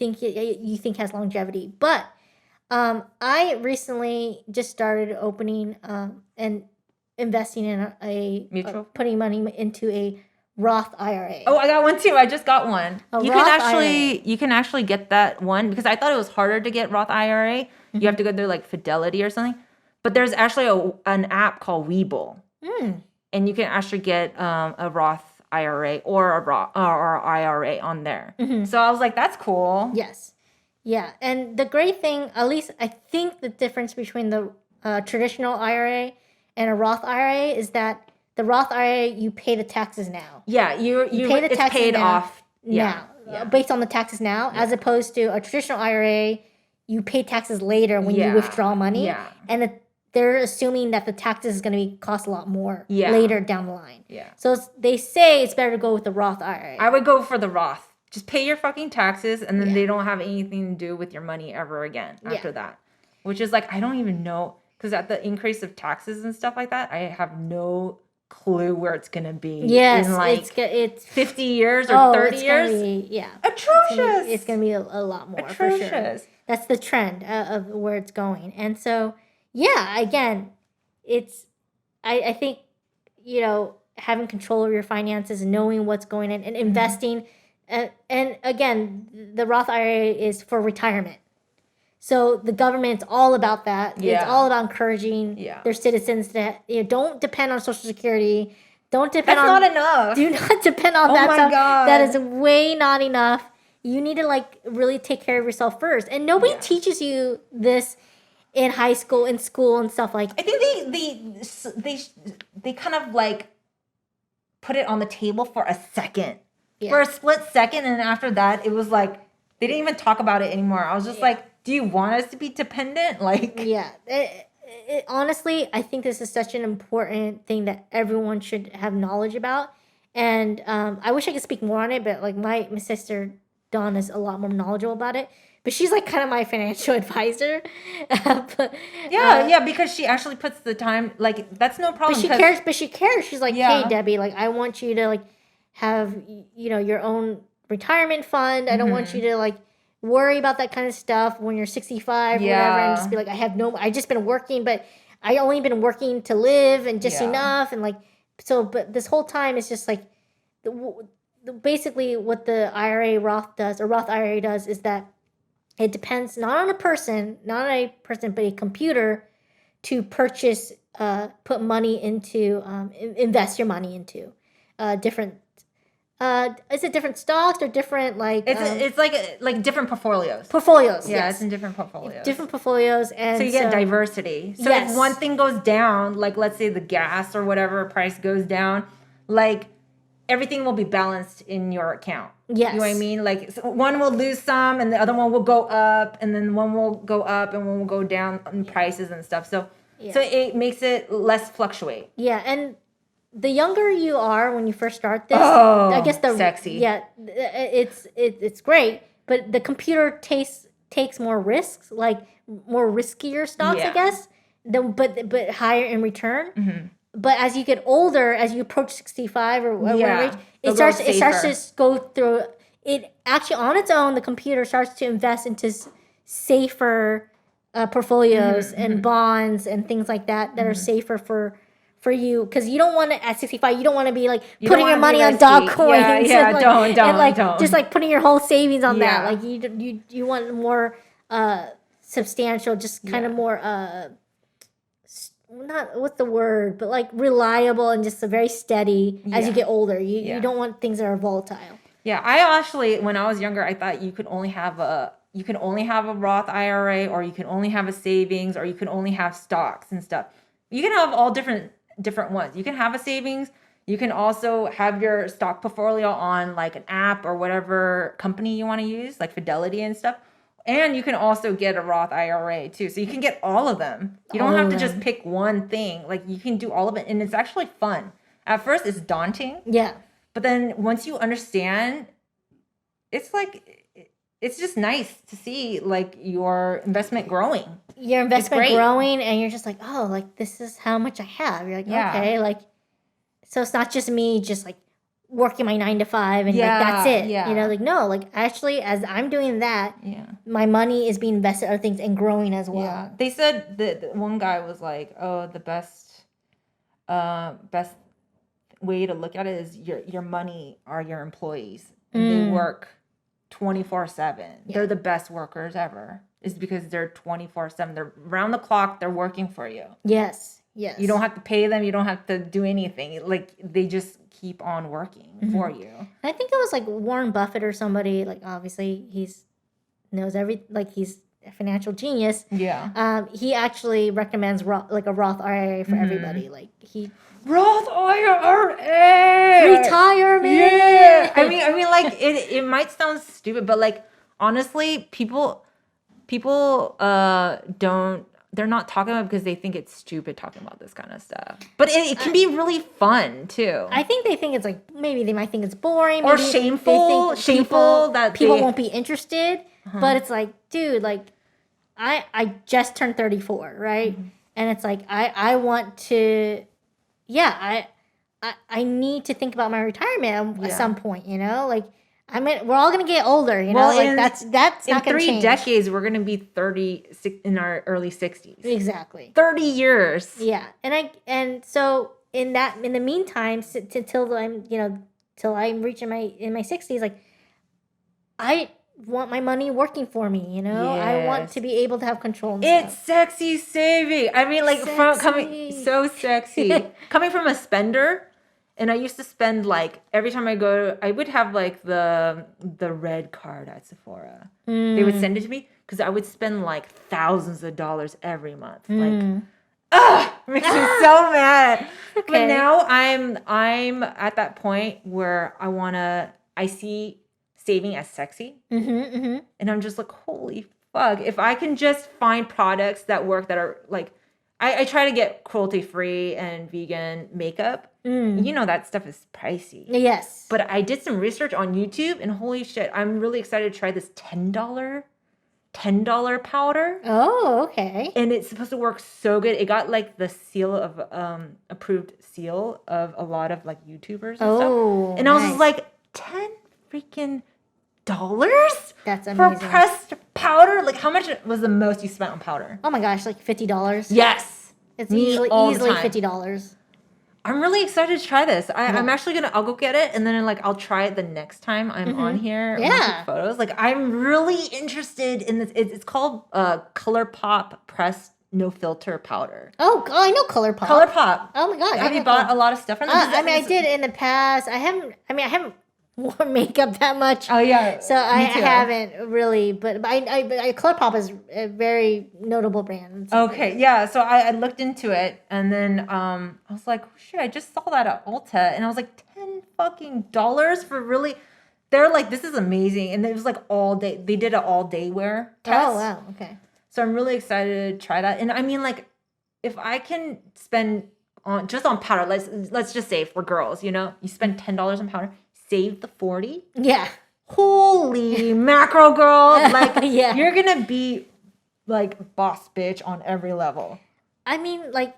think has longevity. But I recently just started opening and investing in a mutual, putting money into a Roth IRA. Oh, I got one too. I just got one. You can actually get that one because I thought it was harder to get Roth IRA. You have to go through like Fidelity or something. But there's actually an app called Webull. And you can actually get a Roth IRA or a Roth or IRA on there. Mm-hmm. So I was like, that's cool. Yes. Yeah. And the great thing, at least I think the difference between the traditional IRA and a Roth IRA is that the Roth IRA, you pay the taxes now. Yeah. You pay the taxes it's paid off now. Based on the taxes now, as opposed to a traditional IRA, you pay taxes later when you withdraw money. Yeah. And they're assuming that the taxes is going to cost a lot more later down the line. Yeah. So they say it's better to go with the Roth IRA. I would go for the Roth. Just pay your fucking taxes, and then they don't have anything to do with your money ever again after that. Which is like, I don't even know, because at the increase of taxes and stuff like that, I have no clue where it's going to be in like it's 50 years or 30 years. Atrocious. It's going to be a lot more. Atrocious. For sure. That's the trend of where it's going. And so, again, it's, I think, having control over your finances and knowing what's going in and investing. And again, the Roth IRA is for retirement. So the government's all about that. Yeah. It's all about encouraging their citizens to don't depend on Social Security. Don't depend That's not enough. Do not depend on that stuff. God. That is way not enough. You need to really take care of yourself first. And nobody teaches you this in high school, in school, and stuff like. I think they kind of put it on the table for a second. Yeah. For a split second, and after that, it was they didn't even talk about it anymore. I was just do you want us to be dependent? Honestly, I think this is such an important thing that everyone should have knowledge about. And I wish I could speak more on it, but my sister Dawn is a lot more knowledgeable about it. But she's kind of my financial advisor. Because she actually puts the time. That's no problem. But she cares. She's like, hey, Debbie, I want you to have your own retirement fund. I don't want you to worry about that kind of stuff when you're 65 or whatever, and just be I just been working, but I only been working to live and just enough, and but this whole time it's just basically what the Roth IRA does is that it depends not on a person, but a computer to purchase, put money into, invest your money into different. Is it different stocks or different It's like different portfolios. Yes. It's in different portfolios. Different portfolios, and so you get diversity. So if one thing goes down, let's say the gas or whatever price goes down, everything will be balanced in your account. Yes. You know what I mean? So one will lose some, and the other one will go up, and then one will go up, and one will go down in prices and stuff. So it makes it less fluctuate. Yeah, and the younger you are when you first start this, I guess sexy. Yeah, it's great, but the computer takes more risks, more riskier stocks, I guess, but higher in return. Mm-hmm. But as you get older, as you approach 65 or whatever age, it starts to go through. It actually on its own, the computer starts to invest into safer portfolios and bonds and things like that are safer for you, because you don't want to at 65. You don't want to be putting your money on dog coins. Don't. Just putting your whole savings on that. You want more substantial, just kind of more not what's the word, but reliable and just very steady as you get older. You don't want things that are volatile. Yeah, I actually, when I was younger, I thought you could only have a Roth IRA, or you can only have a savings, or you can only have stocks and stuff. You can have all different ones. You can have a savings. You can also have your stock portfolio on an app or whatever company you want to use, like Fidelity and stuff. And you can also get a Roth IRA too. So you can get all of them. You don't have to just pick one thing. You can do all of it. And it's actually fun. At first, it's daunting. Yeah. But then once you understand, it's it's just nice to see your investment growing. Your investment growing, and you're just this is how much I have. You're okay. So it's not just me just working my 9 to 5 and that's it. Yeah. No, actually as I'm doing that, my money is being invested in other things and growing as well. Yeah. They said the one guy was the best way to look at it is your money are your employees. And they work 24/7. Yeah. They're the best workers ever. Is because they're 24/7. They're round the clock. They're working for you. Yes. Yes. You don't have to pay them. You don't have to do anything. Like, they just keep on working for you. And I think it was like Warren Buffett or somebody, like, obviously he's a financial genius. Yeah. He actually recommends a Roth IRA for everybody. Like, Roth IRA retirement. Yeah. I mean, like, it might sound stupid, but like, honestly, people they're not talking about it because they think it's stupid talking about this kind of stuff. But it can be really fun too. I think they think it's like, maybe they might think it's boring. Or maybe shameful. Shameful that people won't be interested. But it's like, dude, like, I just turned 34, right? And it's like, I want to, I need to think about my retirement at some point, you know? Like, we're all gonna get older, you know. Like, that's not gonna change. In 3 decades, we're gonna be 30 in our early 60s. Exactly. 30 years. Yeah, and so in the meantime, till I'm reaching in my 60s, like, I want my money working for me, you know. Yes. I want to be able to have control. It's sexy saving. I mean, like, so sexy. Coming from a spender. And I used to spend, like, every time I would have, like, the red card at Sephora. They would send it to me because I would spend, like, thousands of dollars every month. Like, makes me so mad. Okay. But now I'm at that point where I see saving as sexy. And I'm just like, holy fuck. If I can just find products that work that are, like, I try to get cruelty-free and vegan makeup. You know that stuff is pricey. Yes. But I did some research on YouTube, and holy shit, I'm really excited to try this $10 powder. Oh, okay. And it's supposed to work so good. It got, like, the seal of approved seal of a lot of, like, YouTubers and stuff. And I was just like, $10 freaking dollars? That's amazing. For pressed powder? Like, how much was the most you spent on powder? Oh my gosh, like $50. Yes. It's easily $50. I'm really excited to try this. I'm actually I'll go get it, and then, like, I'll try it the next time I'm on here. Yeah. Photos. Like, I'm really interested in this. It's called ColourPop Pressed No Filter Powder. Oh, I know ColourPop. ColourPop. Oh my god. Have you bought a lot of stuff from them? I did in the past. I haven't worn makeup that much. Oh yeah. So I haven't really, but ColourPop is a very notable brand. Okay, yeah. So I looked into it, and then I was like, oh, shit, I just saw that at Ulta, and I was like, $10 for really. They're like, this is amazing, and it was like all day. They did an all day wear test. Oh wow, okay. So I'm really excited to try that, and I mean, like, if I can spend on powder, let's just say for girls, you know, you spend $10 on powder. Save the 40. Yeah. Holy mackerel, girl. Like, you're going to be, like, boss bitch on every level. I mean, like,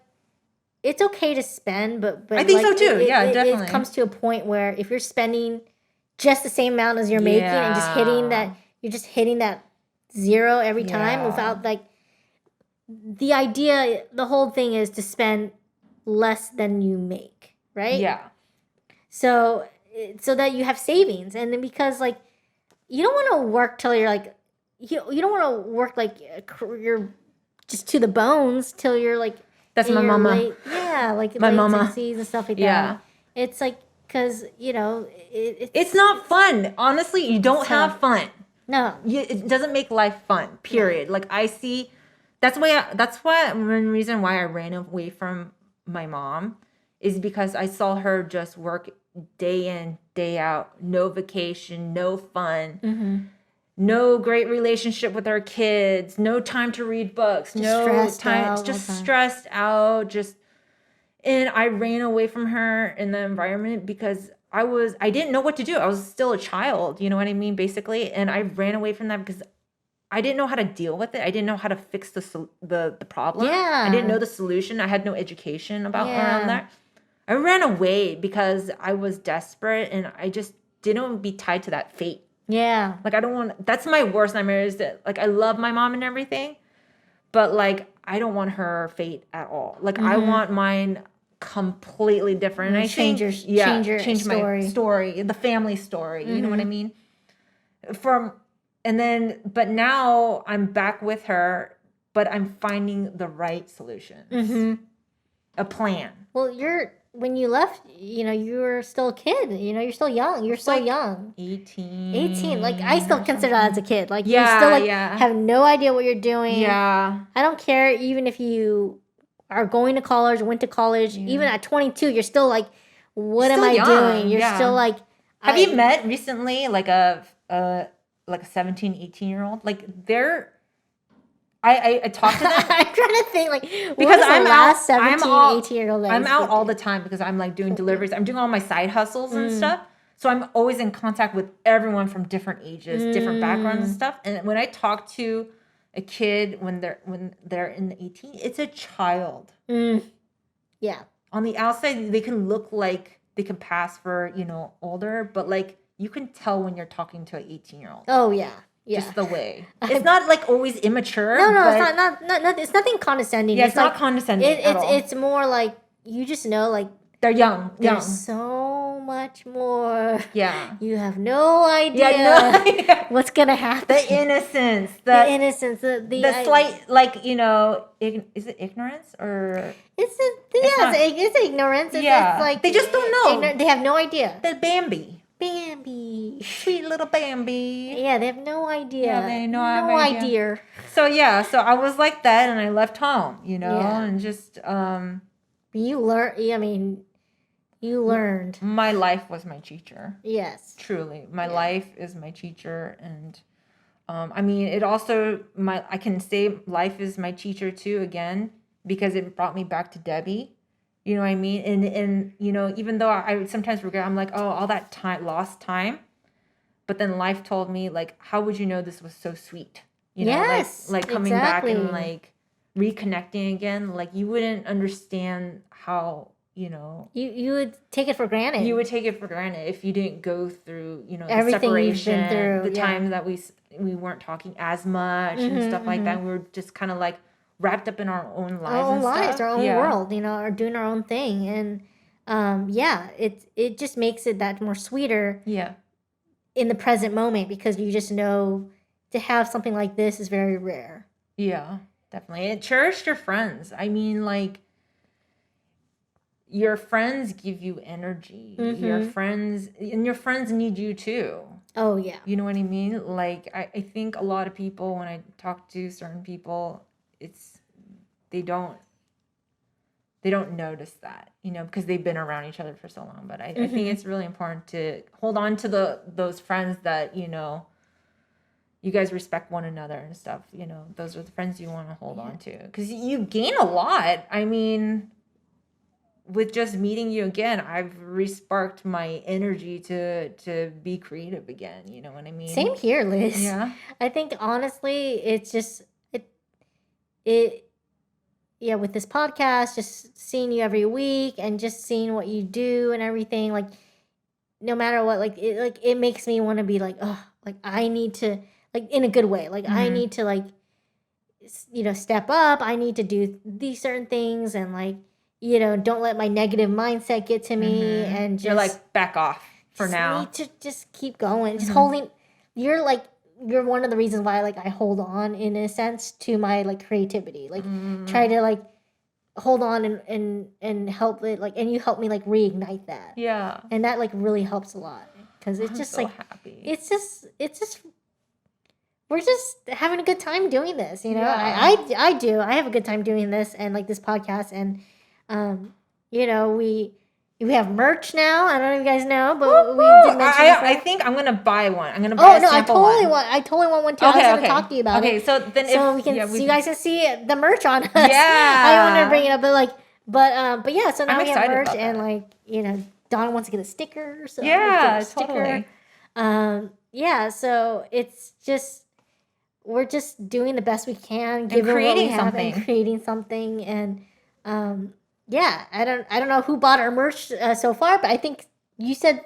it's okay to spend, but I think so, too. Definitely. It comes to a point where if you're spending just the same amount as you're making and you're just hitting that zero every time without, like, the whole thing is to spend less than you make, right? Yeah. So that you have savings, and then because, like, you don't want to work till you're like, you don't want to work like you're just to the bones till you're like, that's my mama. Like my late mama 60s and stuff like that. It's like, because, you know, it's not fun. Honestly, you don't have fun. No, it doesn't make life fun. Period. Like, I see. That's one reason why I ran away from my mom is because I saw her just work day in, day out, no vacation, no fun, no great relationship with our kids, no time to read books, stressed out, and I ran away from her in the environment because I didn't know what to do. I was still a child, you know what I mean, basically, and I ran away from that because I didn't know how to deal with it. I didn't know how to fix the problem. Yeah. I didn't know the solution. I had no education around that. I ran away because I was desperate and I just didn't want to be tied to that fate. Yeah. Like, I don't want, that's my worst nightmare is that, like, I love my mom and everything, but, like, I don't want her fate at all. Like, I want mine completely different. And I change your my story, the family story. You know what I mean? But now I'm back with her, but I'm finding the right solution. a plan. Well, when you left, you were still a kid. You're still young. You're so young. 18. Like, I still consider that as a kid. Like, you still, like, have no idea what you're doing. Yeah. I don't care even if you are going to college, went to college. Yeah. Even at 22, you're still, like, what am I doing? You're still, like... Have you met recently, like, a 17, 18-year-old? Like, they're... I talk to them. I'm trying to think, like, because I'm last 17, 18-year-old. I'm out all the time because I'm, like, doing deliveries. I'm doing all my side hustles and stuff. So I'm always in contact with everyone from different ages, different backgrounds and stuff. And when I talk to a kid when they're in the 18, it's a child. Yeah. On the outside, they can look like they can pass for, older, but, like, you can tell when you're talking to an 18-year-old. Oh, yeah. Yeah. Just the way. It's not, like, always immature. No, it's not it's nothing condescending. Yeah, it's not condescending at all. It's more like, you just know, like... They're young. There's so much more. Yeah. You have no idea what's going to happen. The innocence. The innocence. The slight, like, is it ignorance or... It's ignorance. It's like... They just don't know. They have no idea. The Bambi. Sweet little Bambi. Yeah, they have no idea. Yeah, they no idea. So I was like that, and I left home, and just You learned. You learned. My life was my teacher. Yes. Truly, my life is my teacher, and it also I can say life is my teacher too again because it brought me back to Debbie. You know what I mean? And even though I sometimes regret, I'm like, oh, all that time, lost time. But then life told me, like, how would you know this was so sweet? Yes, like coming back and, like, reconnecting again. Like, you wouldn't understand how, You would take it for granted. You would take it for granted if you didn't go through, the everything separation, you've been through, the time that we weren't talking as much and stuff like that. We were just kind of, like, wrapped up in our own lives. Our own world, or doing our own thing. And it just makes it that more sweeter in the present moment because you just know to have something like this is very rare. Yeah, definitely. And cherish your friends. I mean, like, your friends give you energy. Your friends need you too. Oh, yeah. You know what I mean? Like, I think a lot of people, when I talk to certain people, they don't notice that, because they've been around each other for so long. But I think it's really important to hold on to those friends that, you guys respect one another and stuff. Those are the friends you want to hold on to because you gain a lot. I mean, with just meeting you again, I've re-sparked my energy to be creative again. You know what I mean? Same here, Liz. Yeah. I think honestly, it's just with this podcast, just seeing you every week and just seeing what you do and everything, like, no matter what, it makes me want to be like, oh, like, I need to, like, in a good way, like, I need to, like, step up. I need to do these certain things and, like, don't let my negative mindset get to me and just... You're like, back off for now. Need to just keep going. Just holding... You're one of the reasons why, like, I hold on, in a sense, to my, like, creativity. Like, try to, like, hold on and help it, like, and you help me, like, reignite that. Yeah. And that, like, really helps a lot. Because it's just, so like... happy. It's just... We're just having a good time doing this, Yeah. I do. I have a good time doing this and, like, this podcast. And, we have merch now. I don't know if you guys know, but we did mention I think I'm gonna buy one. I'm gonna buy a sample one. I totally want one too. I was gonna talk to you about it. Okay, so then you guys can see the merch on us. Yeah. I wanted to bring it up, but yeah. So now we have merch, and, like, Dawn wants to get a sticker. So totally. So it's just we're just doing the best we can, given what we have, and creating something, and I don't know who bought our merch so far, but I think you said...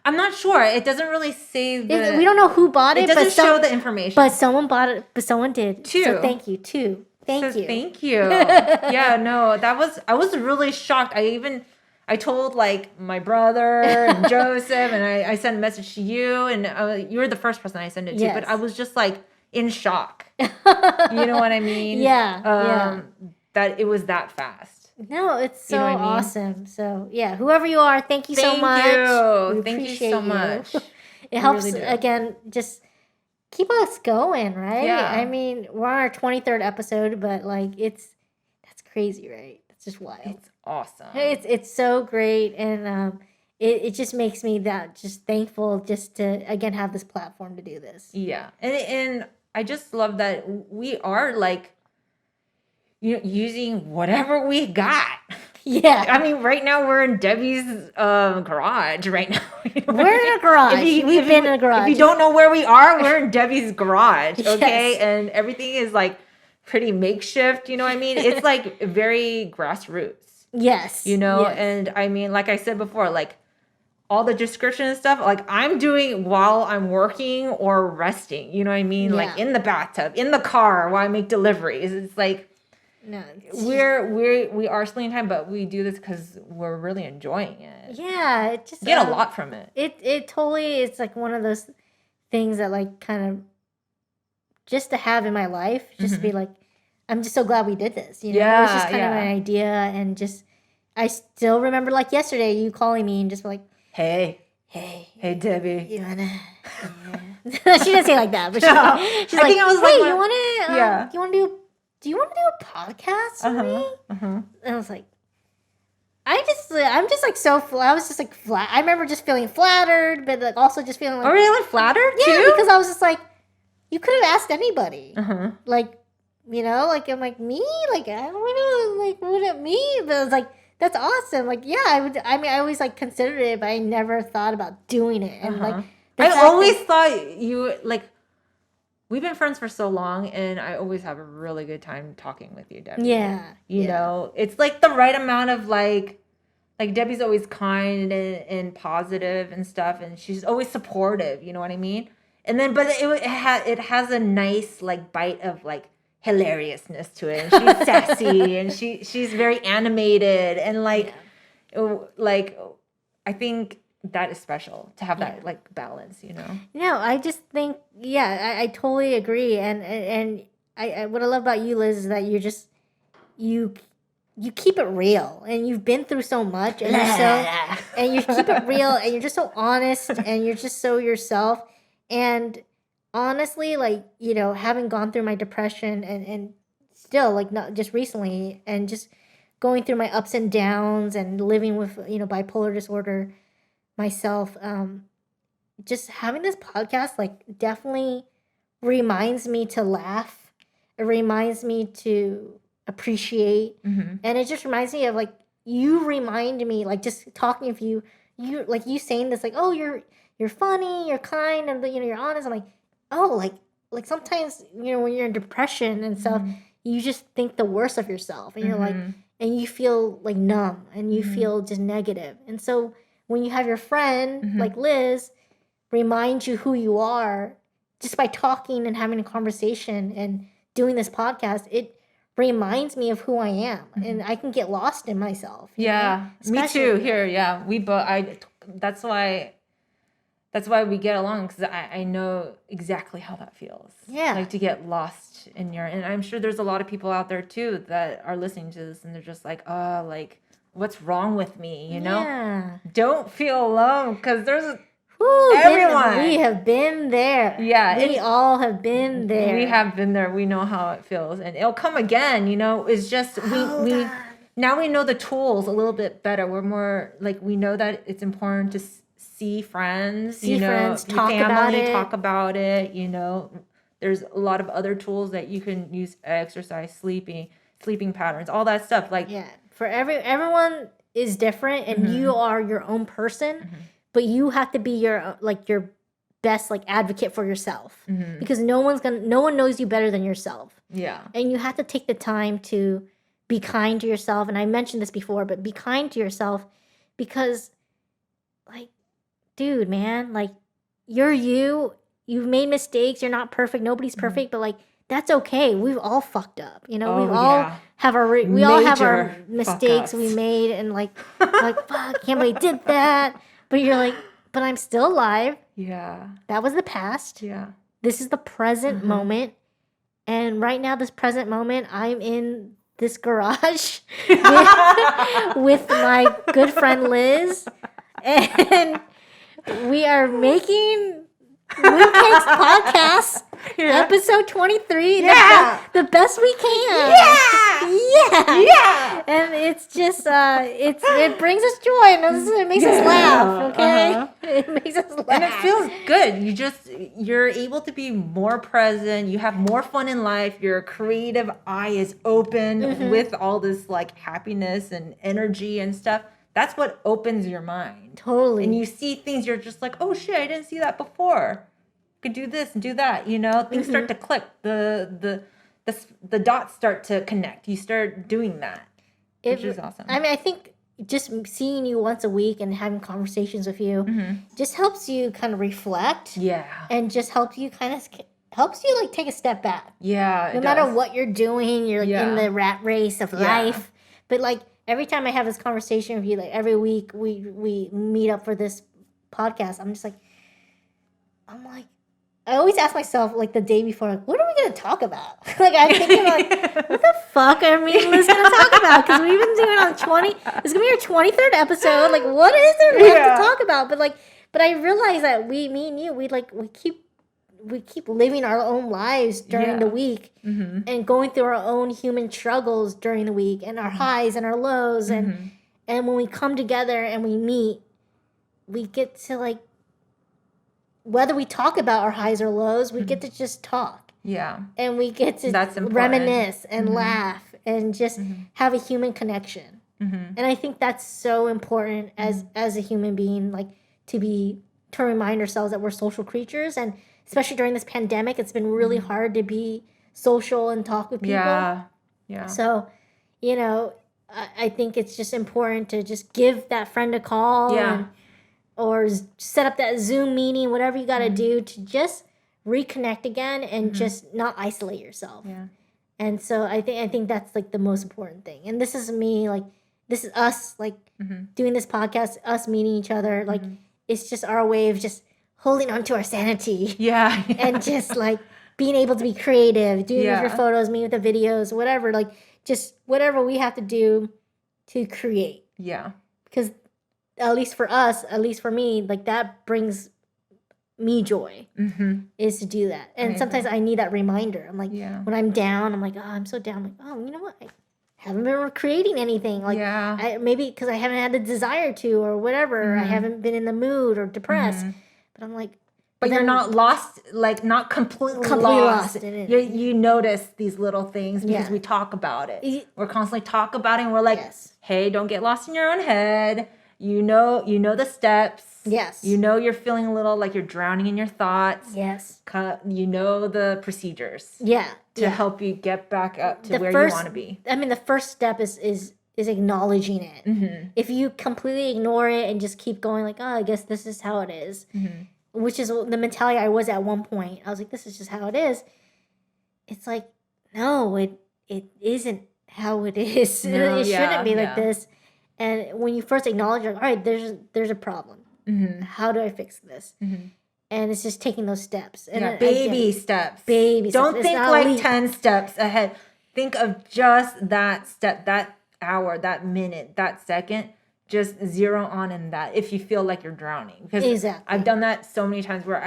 I'm not sure. It doesn't really say we don't know who bought it. It doesn't show the information. But someone bought it, but someone did. Too. So thank you, too. Thank you. Thank you. Yeah, no, I was really shocked. I told, like, my brother and Joseph, and I sent a message to you, and you were the first person I sent it to, yes. but I was just, like, in shock. You know what I mean? Yeah. That it was that fast. No, it's so awesome. So yeah, whoever you are, thank you so much. Thank you so much. It helps really again, just keep us going, right? Yeah. I mean, we're on our 23rd episode, but like that's crazy, right? It's just wild. It's awesome. It's so great, and it just makes me just thankful just to again have this platform to do this. Yeah, and I just love that we are like, using whatever we got. Yeah. I mean, right now we're in Debbie's garage right now. We're in a garage. We've been in a garage. If you don't know where we are, we're in Debbie's garage, okay? Yes. And everything is like pretty makeshift, you know what I mean? It's like very grassroots. Yes. Yes. And I mean, like I said before, like all the description and stuff, like I'm doing while I'm working or resting, you know what I mean? Yeah. Like in the bathtub, in the car while I make deliveries. It's like, no, we are spending time, but we do this because we're really enjoying it. Yeah, it just get a lot from it. It totally is like one of those things that like kind of just to have in my life, just to be like, I'm just so glad we did this. Yeah, it was just kind of an idea, and just I still remember like yesterday you calling me and just like, hey Debbie, you wanna? Yeah. She didn't say it like that, but she's like, hey, you wanna? You wanna do? Do you want to do a podcast with me? And I was like, I'm just like so I was just like flat. I remember just feeling flattered, but like also just feeling like, oh, really flattered too? Yeah, because I was just like, you could have asked anybody. Like, like I'm like, me? Like, I don't know, like, would it me? But I was like, that's awesome. Like, yeah, I would. I mean, I always like considered it, but I never thought about doing it. And like, I always thought you like. We've been friends for so long, and I always have a really good time talking with you, Debbie. Yeah. You know, it's like the right amount of like Debbie's always kind and positive and stuff, and she's always supportive. You know what I mean? And then, but it has a nice like bite of like hilariousness to it. And she's sassy, and she's very animated, and like I think that is special to have that like balance, No, I just think I totally agree, and I what I love about you, Liz, is that you're just you keep it real, and you've been through so much, and you keep it real, and you're just so honest, and you're just so yourself. And honestly, like, having gone through my depression and still like not just recently, and just going through my ups and downs and living with bipolar disorder myself, just having this podcast like definitely reminds me to laugh. It reminds me to appreciate, and it just reminds me of like, you remind me, like, just talking with you like you saying this, like, oh, you're funny, you're kind, and you're honest. I'm like, oh, like sometimes when you're in depression and stuff, you just think the worst of yourself, and you're like, and you feel like numb, and you feel just negative. And so when you have your friend like Liz remind you who you are just by talking and having a conversation and doing this podcast, it reminds me of who I am, and I can get lost in myself. Yeah, me too. Here, yeah, we both. That's why we get along, because I know exactly how that feels. Yeah, like to get lost in and I'm sure there's a lot of people out there too that are listening to this, and they're just like, oh, like, what's wrong with me? Yeah. Don't feel alone, because there's everyone. We have been there. Yeah. We all have been there. We have been there. We know how it feels, and it'll come again. It's just we now we know the tools a little bit better. We're more like, we know that it's important to see friends, talk about it. There's a lot of other tools that you can use: exercise, sleeping patterns, all that stuff. Like, yeah. For everyone is different, and you are your own person, but you have to be your best like advocate for yourself, because no one knows you better than yourself. Yeah. And you have to take the time to be kind to yourself. And I mentioned this before, but be kind to yourself, because like, dude, man, like, you've made mistakes. You're not perfect. Nobody's perfect, but like, that's okay. We've all fucked up. We all have our mistakes we made, and like fuck, can't believe I did that. But you're like, but I'm still alive. Yeah. That was the past. Yeah. This is the present moment. And right now, this present moment, I'm in this garage with my good friend Liz, and we are making Mooncakes podcast, episode 23. Yeah, the best we can. Yeah. And it's just it brings us joy and it makes us laugh. Okay, it makes us laugh, and it feels good. You're able to be more present. You have more fun in life. Your creative eye is open with all this like happiness and energy and stuff. That's what opens your mind. Totally. And you see things, you're just like, oh shit, I didn't see that before. Could do this and do that, you know? Things start to click. The dots start to connect. You start doing that, which is awesome. I mean, I think just seeing you once a week and having conversations with you just helps you kind of reflect. Yeah. And just helps you like take a step back. Yeah. No matter what you're doing, you're like in the rat race of life. But like, every time I have this conversation with you, like every week we meet up for this podcast, I always ask myself like the day before, like, what are we going to talk about? Like I'm thinking like, what the fuck are me and Liz going to talk about? Because we've been doing on 20, it's going to be our 23rd episode. Like what is there left to talk about? But I realize that me and you, we keep living our own lives during the week and going through our own human struggles during the week and our highs and our lows. And when we come together and we meet, we get to like, whether we talk about our highs or lows, we get to just talk. Yeah. And we get to reminisce and laugh and just have a human connection. And I think that's so important as a human being, like to remind ourselves that we're social creatures. And especially during this pandemic, it's been really hard to be social and talk with people. Yeah. So, you know, I think it's just important to just give that friend a call or set up that Zoom meeting, whatever you got to do to just reconnect again and just not isolate yourself. Yeah. And so I think that's like the most important thing. And this is me, like, this is us, like, doing this podcast, us meeting each other. Like, it's just our way of just holding on to our sanity. Yeah. And just, like, being able to be creative, doing with your photos, me with the videos, whatever. Like, just whatever we have to do to create. Yeah. Because at least for us, at least for me, like, that brings me joy is to do that. And sometimes I need that reminder. I'm like, when I'm down, I'm like, oh, I'm so down. I'm like, oh, you know what? I haven't been creating anything. Like, maybe because I haven't had the desire to or whatever. I haven't been in the mood or depressed. But I'm like, but you're not lost, like not completely lost. In it. You notice these little things because we talk about it. We're constantly talk about it. And we're like, hey, don't get lost in your own head. You know the steps. Yes. You know you're feeling a little like you're drowning in your thoughts. Yes. You know the procedures. Yeah. To help you get back up to where you want to be. I mean, the first step is acknowledging it. If you completely ignore it and just keep going like, oh, I guess this is how it is, which is the mentality I was at one point. I was like, this is just how it is. It's like, no, it isn't how it is. No, it shouldn't be like this. And when you first acknowledge, like, all right, there's a problem. How do I fix this? And it's just taking those steps. And baby steps. Don't think like 10 steps ahead. Think of just that step, that hour, that minute, that second. Just zero on in that if you feel like you're drowning. Because I've done that so many times where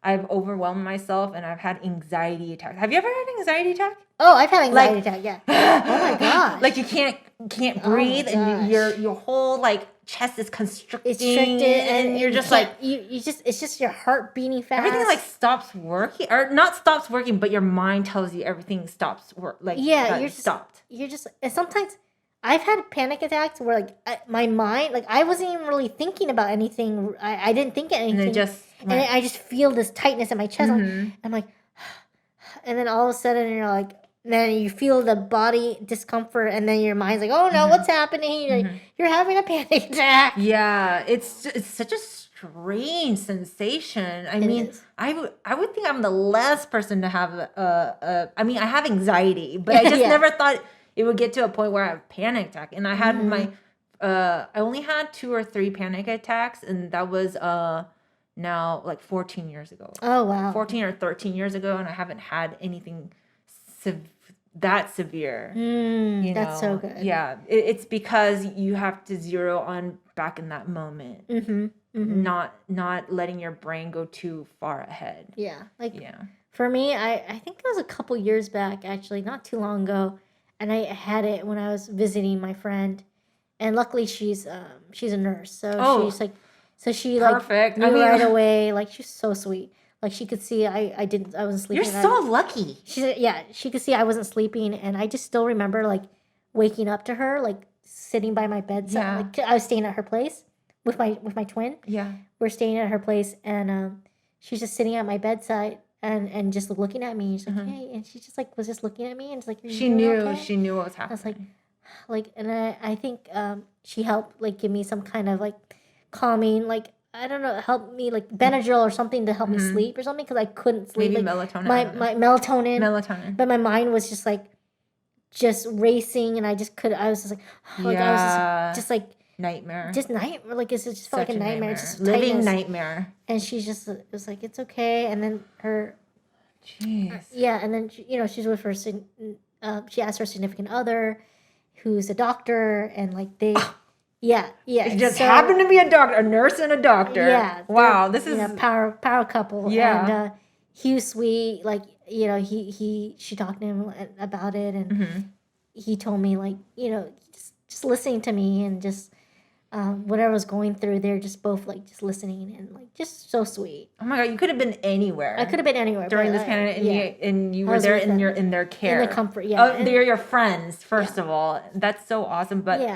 I've overwhelmed myself and I've had anxiety attacks. Have you ever had an anxiety attack? Oh, I've had anxiety attack, yeah. Oh my gosh. Like you can't breathe and your whole like chest is constricted and you're just like it's just your heart beating fast. Everything like stops working or not stops working, but your mind tells you everything stops you're stopped. You're just and sometimes I've had panic attacks where like my mind, like I wasn't even really thinking about anything. I didn't think anything. And I just feel this tightness in my chest. I'm like, and then all of a sudden you're like, then you feel the body discomfort, and then your mind's like, oh no, what's happening? You're having a panic attack. Yeah, it's such a strange sensation. I mean, I would think I'm the last person to have I mean, I have anxiety, but I just never thought it would get to a point where I have a panic attack. And I had I only had 2 or 3 panic attacks, and that was now like 14 years ago. Oh, wow. 14 or 13 years ago, and I haven't had anything that severe. That's so good. Yeah. It's because you have to zero on back in that moment. Not letting your brain go too far ahead. Yeah. For me, I think it was a couple years back, actually, not too long ago, and I had it when I was visiting my friend, and luckily she's a nurse, so she's like, she perfect. Knew right away, like she's so sweet. Like she could see I wasn't sleeping. You're so lucky. She could see I wasn't sleeping, and I just still remember like waking up to her, like sitting by my bedside. Yeah. Like I was staying at her place with my twin. Yeah, we're staying at her place, and she's just sitting at my bedside. And just looking at me, she's like, hey, and she just like was just looking at me, and it's like she knew what was happening. I was like, and I think she helped like give me some kind of like calming, like I don't know, help me like Benadryl or something to help me sleep or something because I couldn't sleep. Maybe like, melatonin. My melatonin. But my mind was just like racing, and I was just like, I was just like. Nightmare. Just nightmare. Like, it just felt like a nightmare. Just living nightmare. And she's just, it was like, it's okay. And then her. Jeez. Yeah. And then, she's with her, she asked her significant other, who's a doctor. And like, they, yeah. It just happened to be a doctor, a nurse and a doctor. Yeah. Wow. This is. Power couple. Yeah. And he was sweet. Like, she talked to him about it. And he told me, like, just listening to me and just, whatever I was going through, they're just both like just listening and like just so sweet. Oh my God, you could have been anywhere. I could have been anywhere during this pandemic, and you were there in their care, in the comfort. Yeah, they're your friends. First of all, that's so awesome. But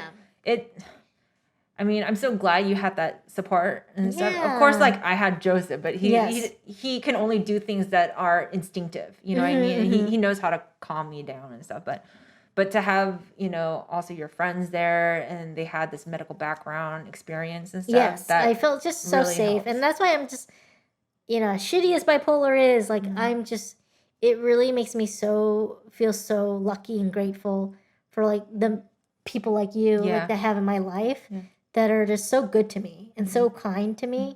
I'm so glad you had that support and stuff. Of course, like I had Joseph, but he can only do things that are instinctive. You know what I mean? And he knows how to calm me down and stuff. But to have, also your friends there, and they had this medical background experience and stuff. Yes, I felt just so really safe. Helps. And that's why I'm just, shitty as bipolar is, like, I'm just, it really makes me feel so lucky and grateful for, like, the people like you that I have in my life that are just so good to me and so kind to me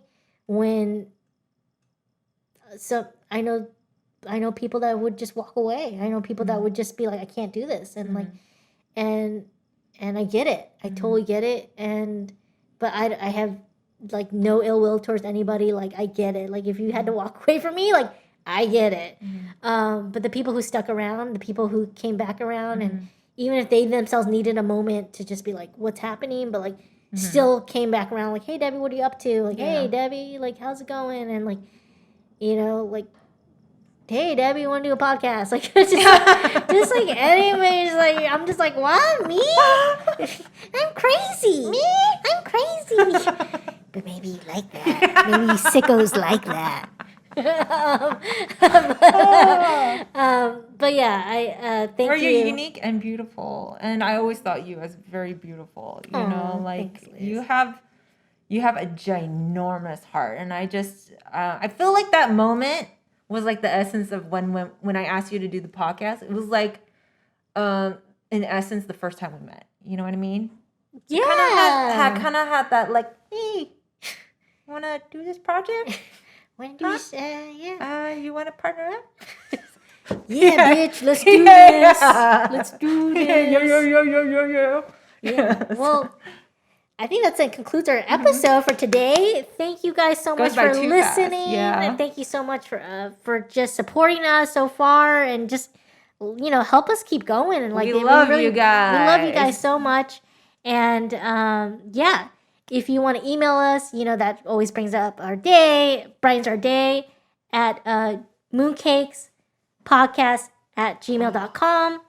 so I know people that would just walk away. I know people that would just be like, I can't do this. And like, and I get it. I totally get it. But I have like no ill will towards anybody. Like I get it. Like if you had to walk away from me, like I get it. But the people who stuck around, the people who came back around, and even if they themselves needed a moment to just be like, what's happening? But like still came back around like, hey Debbie, what are you up to? Like, hey Debbie, like how's it going? And like, like, hey Debbie, you want to do a podcast? Like just like anyways, like I'm just like, what? Me? I'm crazy. Me? I'm crazy. But maybe you like that. Maybe sickos like that. But yeah, I thank you. You're unique and beautiful, and I always thought you as very beautiful. Like thanks, you have a ginormous heart, and I just I feel like that moment was like the essence of when I asked you to do the podcast. It was like, in essence, the first time we met. You know what I mean? Yeah. Kind of had that like, hey, you want to do this project? When do you want to partner up? Yeah, bitch, let's do this. Let's do this. Yo. Yeah. Well, I think that concludes our episode for today. Thank you guys so much for listening. Yeah. And thank you so much for just supporting us so far, and just help us keep going. And like we love you guys. We love you guys so much. And if you want to email us, that always brightens our day at mooncakes.podcast@gmail.com.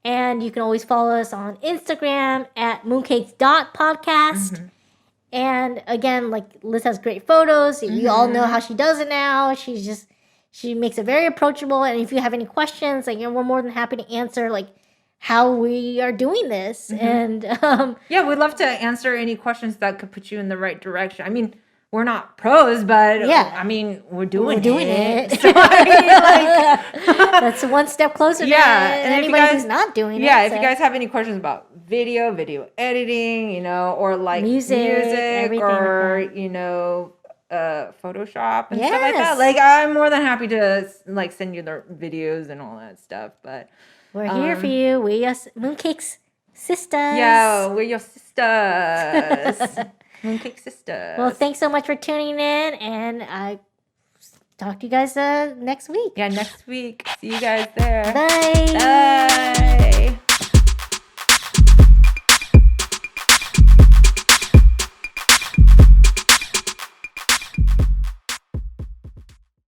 And you can always follow us on Instagram at mooncakes.podcast. And again, like Liz has great photos. You all know how she does it now. She makes it very approachable. And if you have any questions, like we're more than happy to answer like how we are doing this. And we'd love to answer any questions that could put you in the right direction. I mean, we're not pros, but we're doing it. So, that's one step closer to anybody who's not doing it. Yeah, if you guys have any questions about video editing, or like music or, Photoshop and stuff like that. Like, I'm more than happy to like send you the videos and all that stuff. But we're here for you. We're your mooncakes sisters. Yeah, we're your sisters. Mooncake sisters. Well, thanks so much for tuning in, and I talk to you guys next week. Yeah, next week. See you guys there. Bye. Bye.